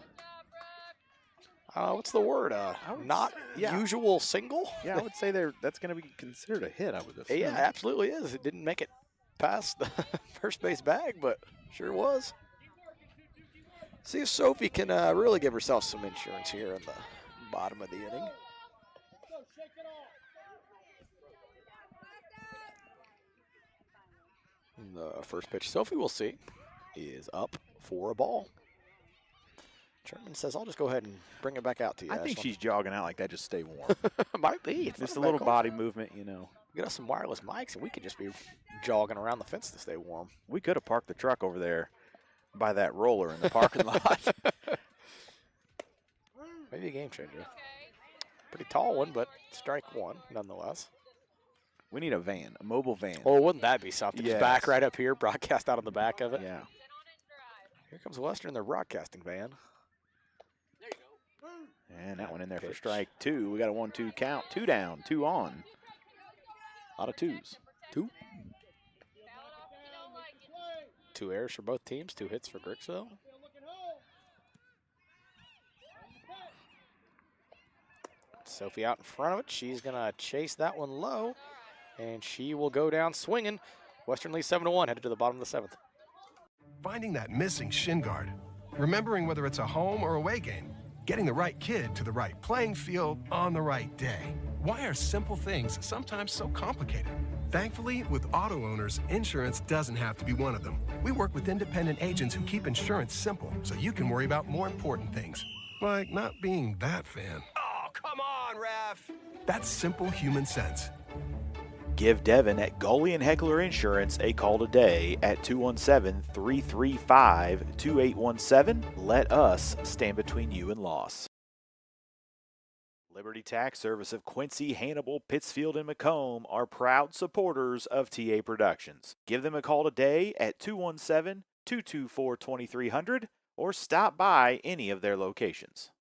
what's the word? Not usual single? Yeah, I would say that's going to be considered a hit, I would assume. Yeah, it absolutely is. It didn't make it past the first base bag, but sure was. See if Sophie can really give herself some insurance here in the bottom of the inning. The first pitch Sophie will see is up for a ball. Sherman says, I'll just go ahead and bring it back out to you. I think Ashlyn." she's jogging out like that, just stay warm. Might be. Just a little body movement, you know. Get us some wireless mics and we could just be jogging around the fence to stay warm. We could have parked the truck over there by that roller in the parking lot. Maybe a game changer. Pretty tall one, but strike one nonetheless. We need a van, a mobile van. Oh, wouldn't that be something? Just Yes. back right up here, broadcast out on the back of it. Yeah. Here comes Western, their broadcasting van. And that one in there for Pitch. strike two. We got a 1-2 count. 2 down, 2 on. A lot of twos. 2 errors for both teams, 2 hits for Griggsville. Sophie out in front of it. She's going to chase that one low, and she will go down swinging. Western leads 7-1, headed to the bottom of the 7th. Finding that missing shin guard. Remembering whether it's a home or away game. Getting the right kid to the right playing field on the right day. Why are simple things sometimes so complicated? Thankfully, with auto owners, insurance doesn't have to be one of them. We work with independent agents who keep insurance simple so you can worry about more important things. Like not being that fan. Oh, come on, ref. That's simple human sense. Give Devin at Gully and Heckler Insurance a call today at 217-335-2817. Let us stand between you and loss. Liberty Tax Service of Quincy, Hannibal, Pittsfield, and Macomb are proud supporters of TA Productions. Give them a call today at 217-224-2300 or stop by any of their locations.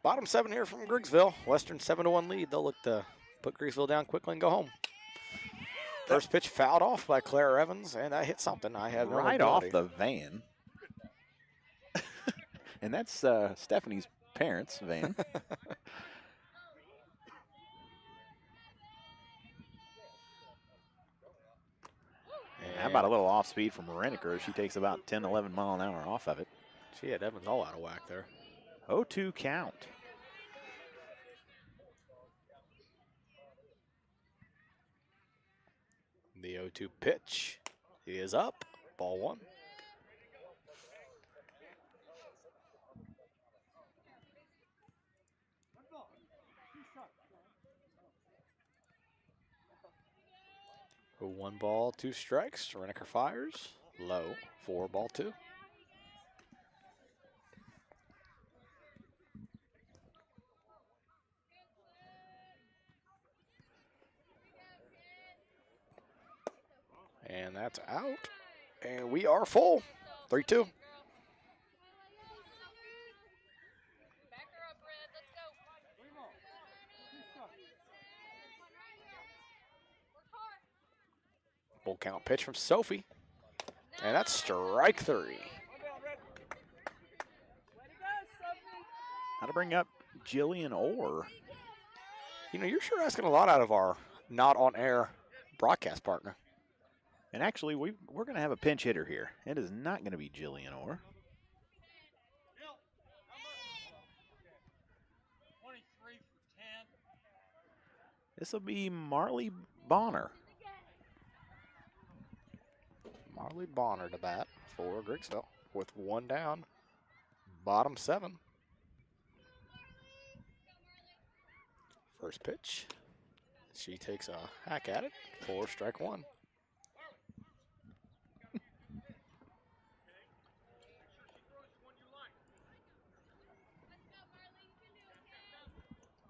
Bottom 7 here from Griggsville. Western 7-1 lead. They'll look to put Griggsville down quickly and go home. First pitch fouled off by Claire Evans, and that hit something. I have no Right ability. off the van. And that's Stephanie's parents' van. How about a little off speed from Reneker? She takes about 10, 11 mile an hour off of it. She had Evans all out of whack there. 0-2 count. The 0-2 pitch is up. Ball 1. A 1 ball, 2 strikes. Reneker fires. Low. 4 ball 2. And that's out. And we are full. 3-2. Full count pitch from Sophie. And that's strike 3. How to bring up Jillian Orr. You know, you're sure asking a lot out of our not on air broadcast partner. And actually, we're going to have a pinch hitter here. It is not going to be Jillian Orr. This will be Marley Bonner. Marley Bonner to bat for Griggsville with 1 down. Bottom 7. First pitch. She takes a hack at it for strike 1.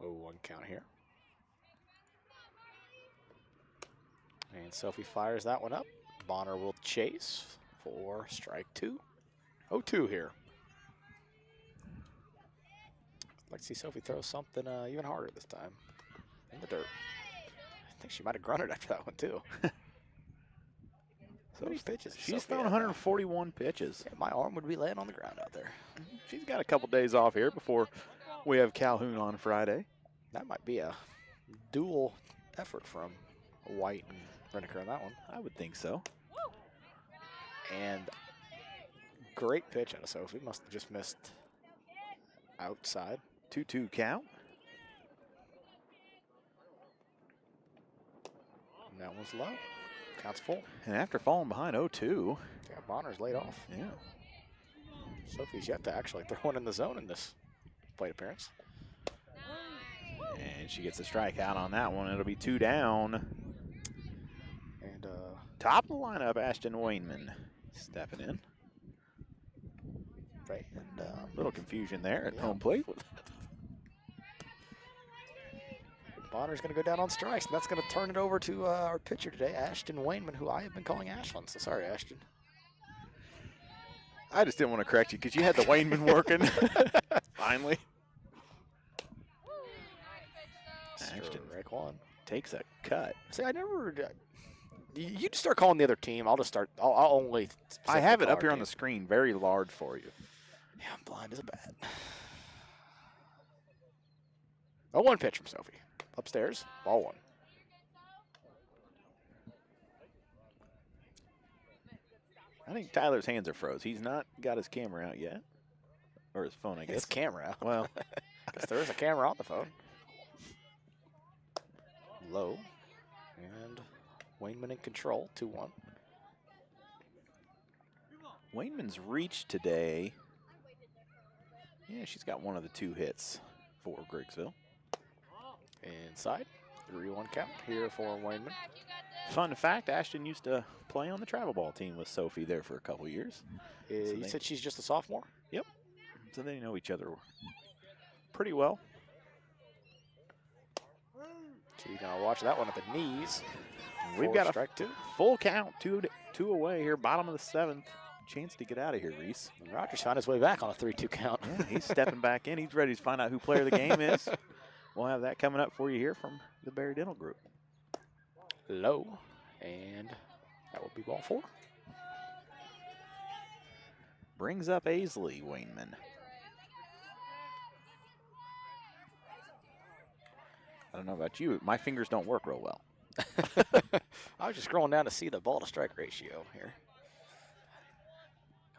Oh, 1 count here. And Sophie fires that one up. Bonner will chase for strike 2. 0-2 here. I'd like to see Sophie throw something even harder this time. In the dirt. I think she might have grunted after that one, too. So many pitches. She's thrown 141 pitches. Yeah, my arm would be laying on the ground out there. She's got a couple days off here before we have Calhoun on Friday. That might be a dual effort from White and Reneker on that one. I would think so. And great pitch out of Sophie. Must have just missed outside. 2-2 count. And that one's low. Counts full. And after falling behind 0-2. Yeah, Bonner's laid off. Yeah. Sophie's yet to actually throw one in the zone in this plate appearance. And she gets a strikeout on that one. It'll be 2 down. And top of the lineup, Ashton Wainman stepping in. Right, and little confusion there at home plate. Bonner's going to go down on strikes, and that's going to turn it over to our pitcher today, Ashton Wainman, who I have been calling Ashland. So sorry, Ashton. I just didn't want to correct you because you had the Wainman working. Finally. Ashton Strike one. takes a cut. See, I never. You just start calling the other team. I'll just start. I'll only. I have it up here on the screen, very large for you. Yeah, I'm blind as a bat. A 1 pitch from Sophie. Upstairs, ball 1. I think Tyler's hands are froze. He's not got his camera out yet. Or his phone, I guess. His camera out. Well, because there is a camera on the phone. Low. And Wainman in control, 2-1. Wainman's reached today. Yeah, she's got one of the 2 hits for Griggsville. Inside, 3-1 count here for Wainman. Fun fact, Ashton used to play on the travel ball team with Sophie there for a couple years. You said she's just a sophomore? Yep. So they know each other pretty well. She's going to watch that one at the knees. We've got a strike 2. Full count, two away here, bottom of the 7th. Chance to get out of here, Reese. Rogers found his way back on a 3-2 count. Yeah, he's stepping back in. He's ready to find out who player of the game is. We'll have that coming up for you here from the Barry Dental Group. Low, and that will be ball 4. Brings up Aisley Wainman. I don't know about you. My fingers don't work real well. I was just scrolling down to see the ball to strike ratio here.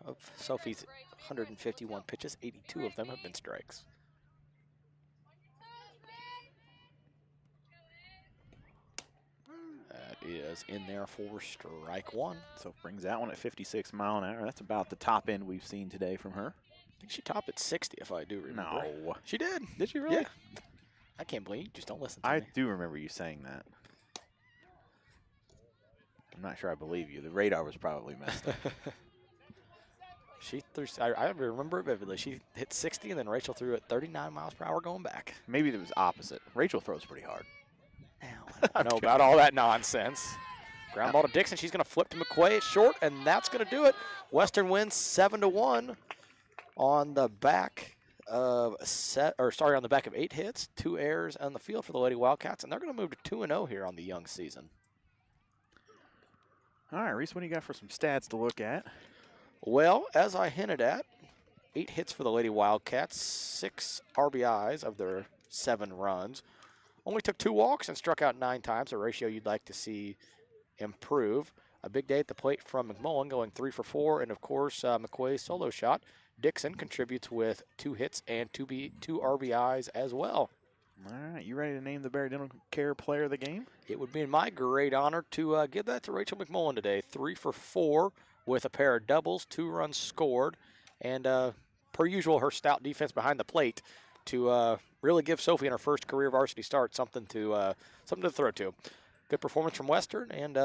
Of Sophie's 151 pitches, 82 of them have been strikes. That is in there for strike 1. So brings that one at 56 mile an hour. That's about the top end we've seen today from her. I think she topped at 60, if I do remember. No. She did. Did she really? Yeah. I can't believe you just don't listen to I me. do remember you saying that. I'm not sure I believe you. The radar was probably messed up. She threw, I remember it vividly. She hit 60, and then Rachel threw at 39 miles per hour going back. Maybe it was opposite. Rachel throws pretty hard. Now, I don't know about all that nonsense. Ground ball to Dixon. She's going to flip to McQuay. It's short, and that's going to do it. Western wins 7-1 on the back of on the back of 8 hits, 2 errors on the field for the Lady Wildcats, and they're going to move to 2-0 here on the young season. All right, Reese, what do you got for some stats to look at? Well, as I hinted at, 8 hits for the Lady Wildcats, 6 RBIs of their 7 runs. Only took 2 walks and struck out 9 times, a ratio you'd like to see improve. A big day at the plate from McMullen, going 3 for 4, and of course McQuay's solo shot. Dixon contributes with 2 hits and 2 RBIs as well. All right, you ready to name the Barry Dental Care player of the game? It would be my great honor to give that to Rachel McMullen today. 3 for 4 with a pair of doubles, 2 runs scored, and per usual, her stout defense behind the plate to really give Sophie in her first career varsity start something to throw to. Good performance from Western, and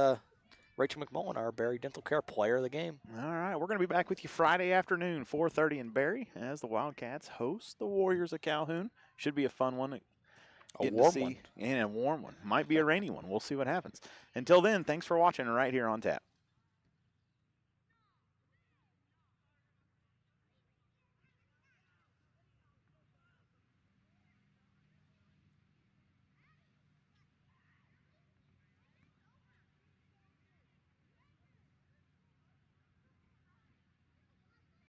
Rachel McMullen, our Barry Dental Care player of the game. All right, we're going to be back with you Friday afternoon, 4:30 in Barry, as the Wildcats host the Warriors of Calhoun. Should be a fun one. A warm one. And a warm one. Might be a rainy one. We'll see what happens. Until then, thanks for watching right here on tap.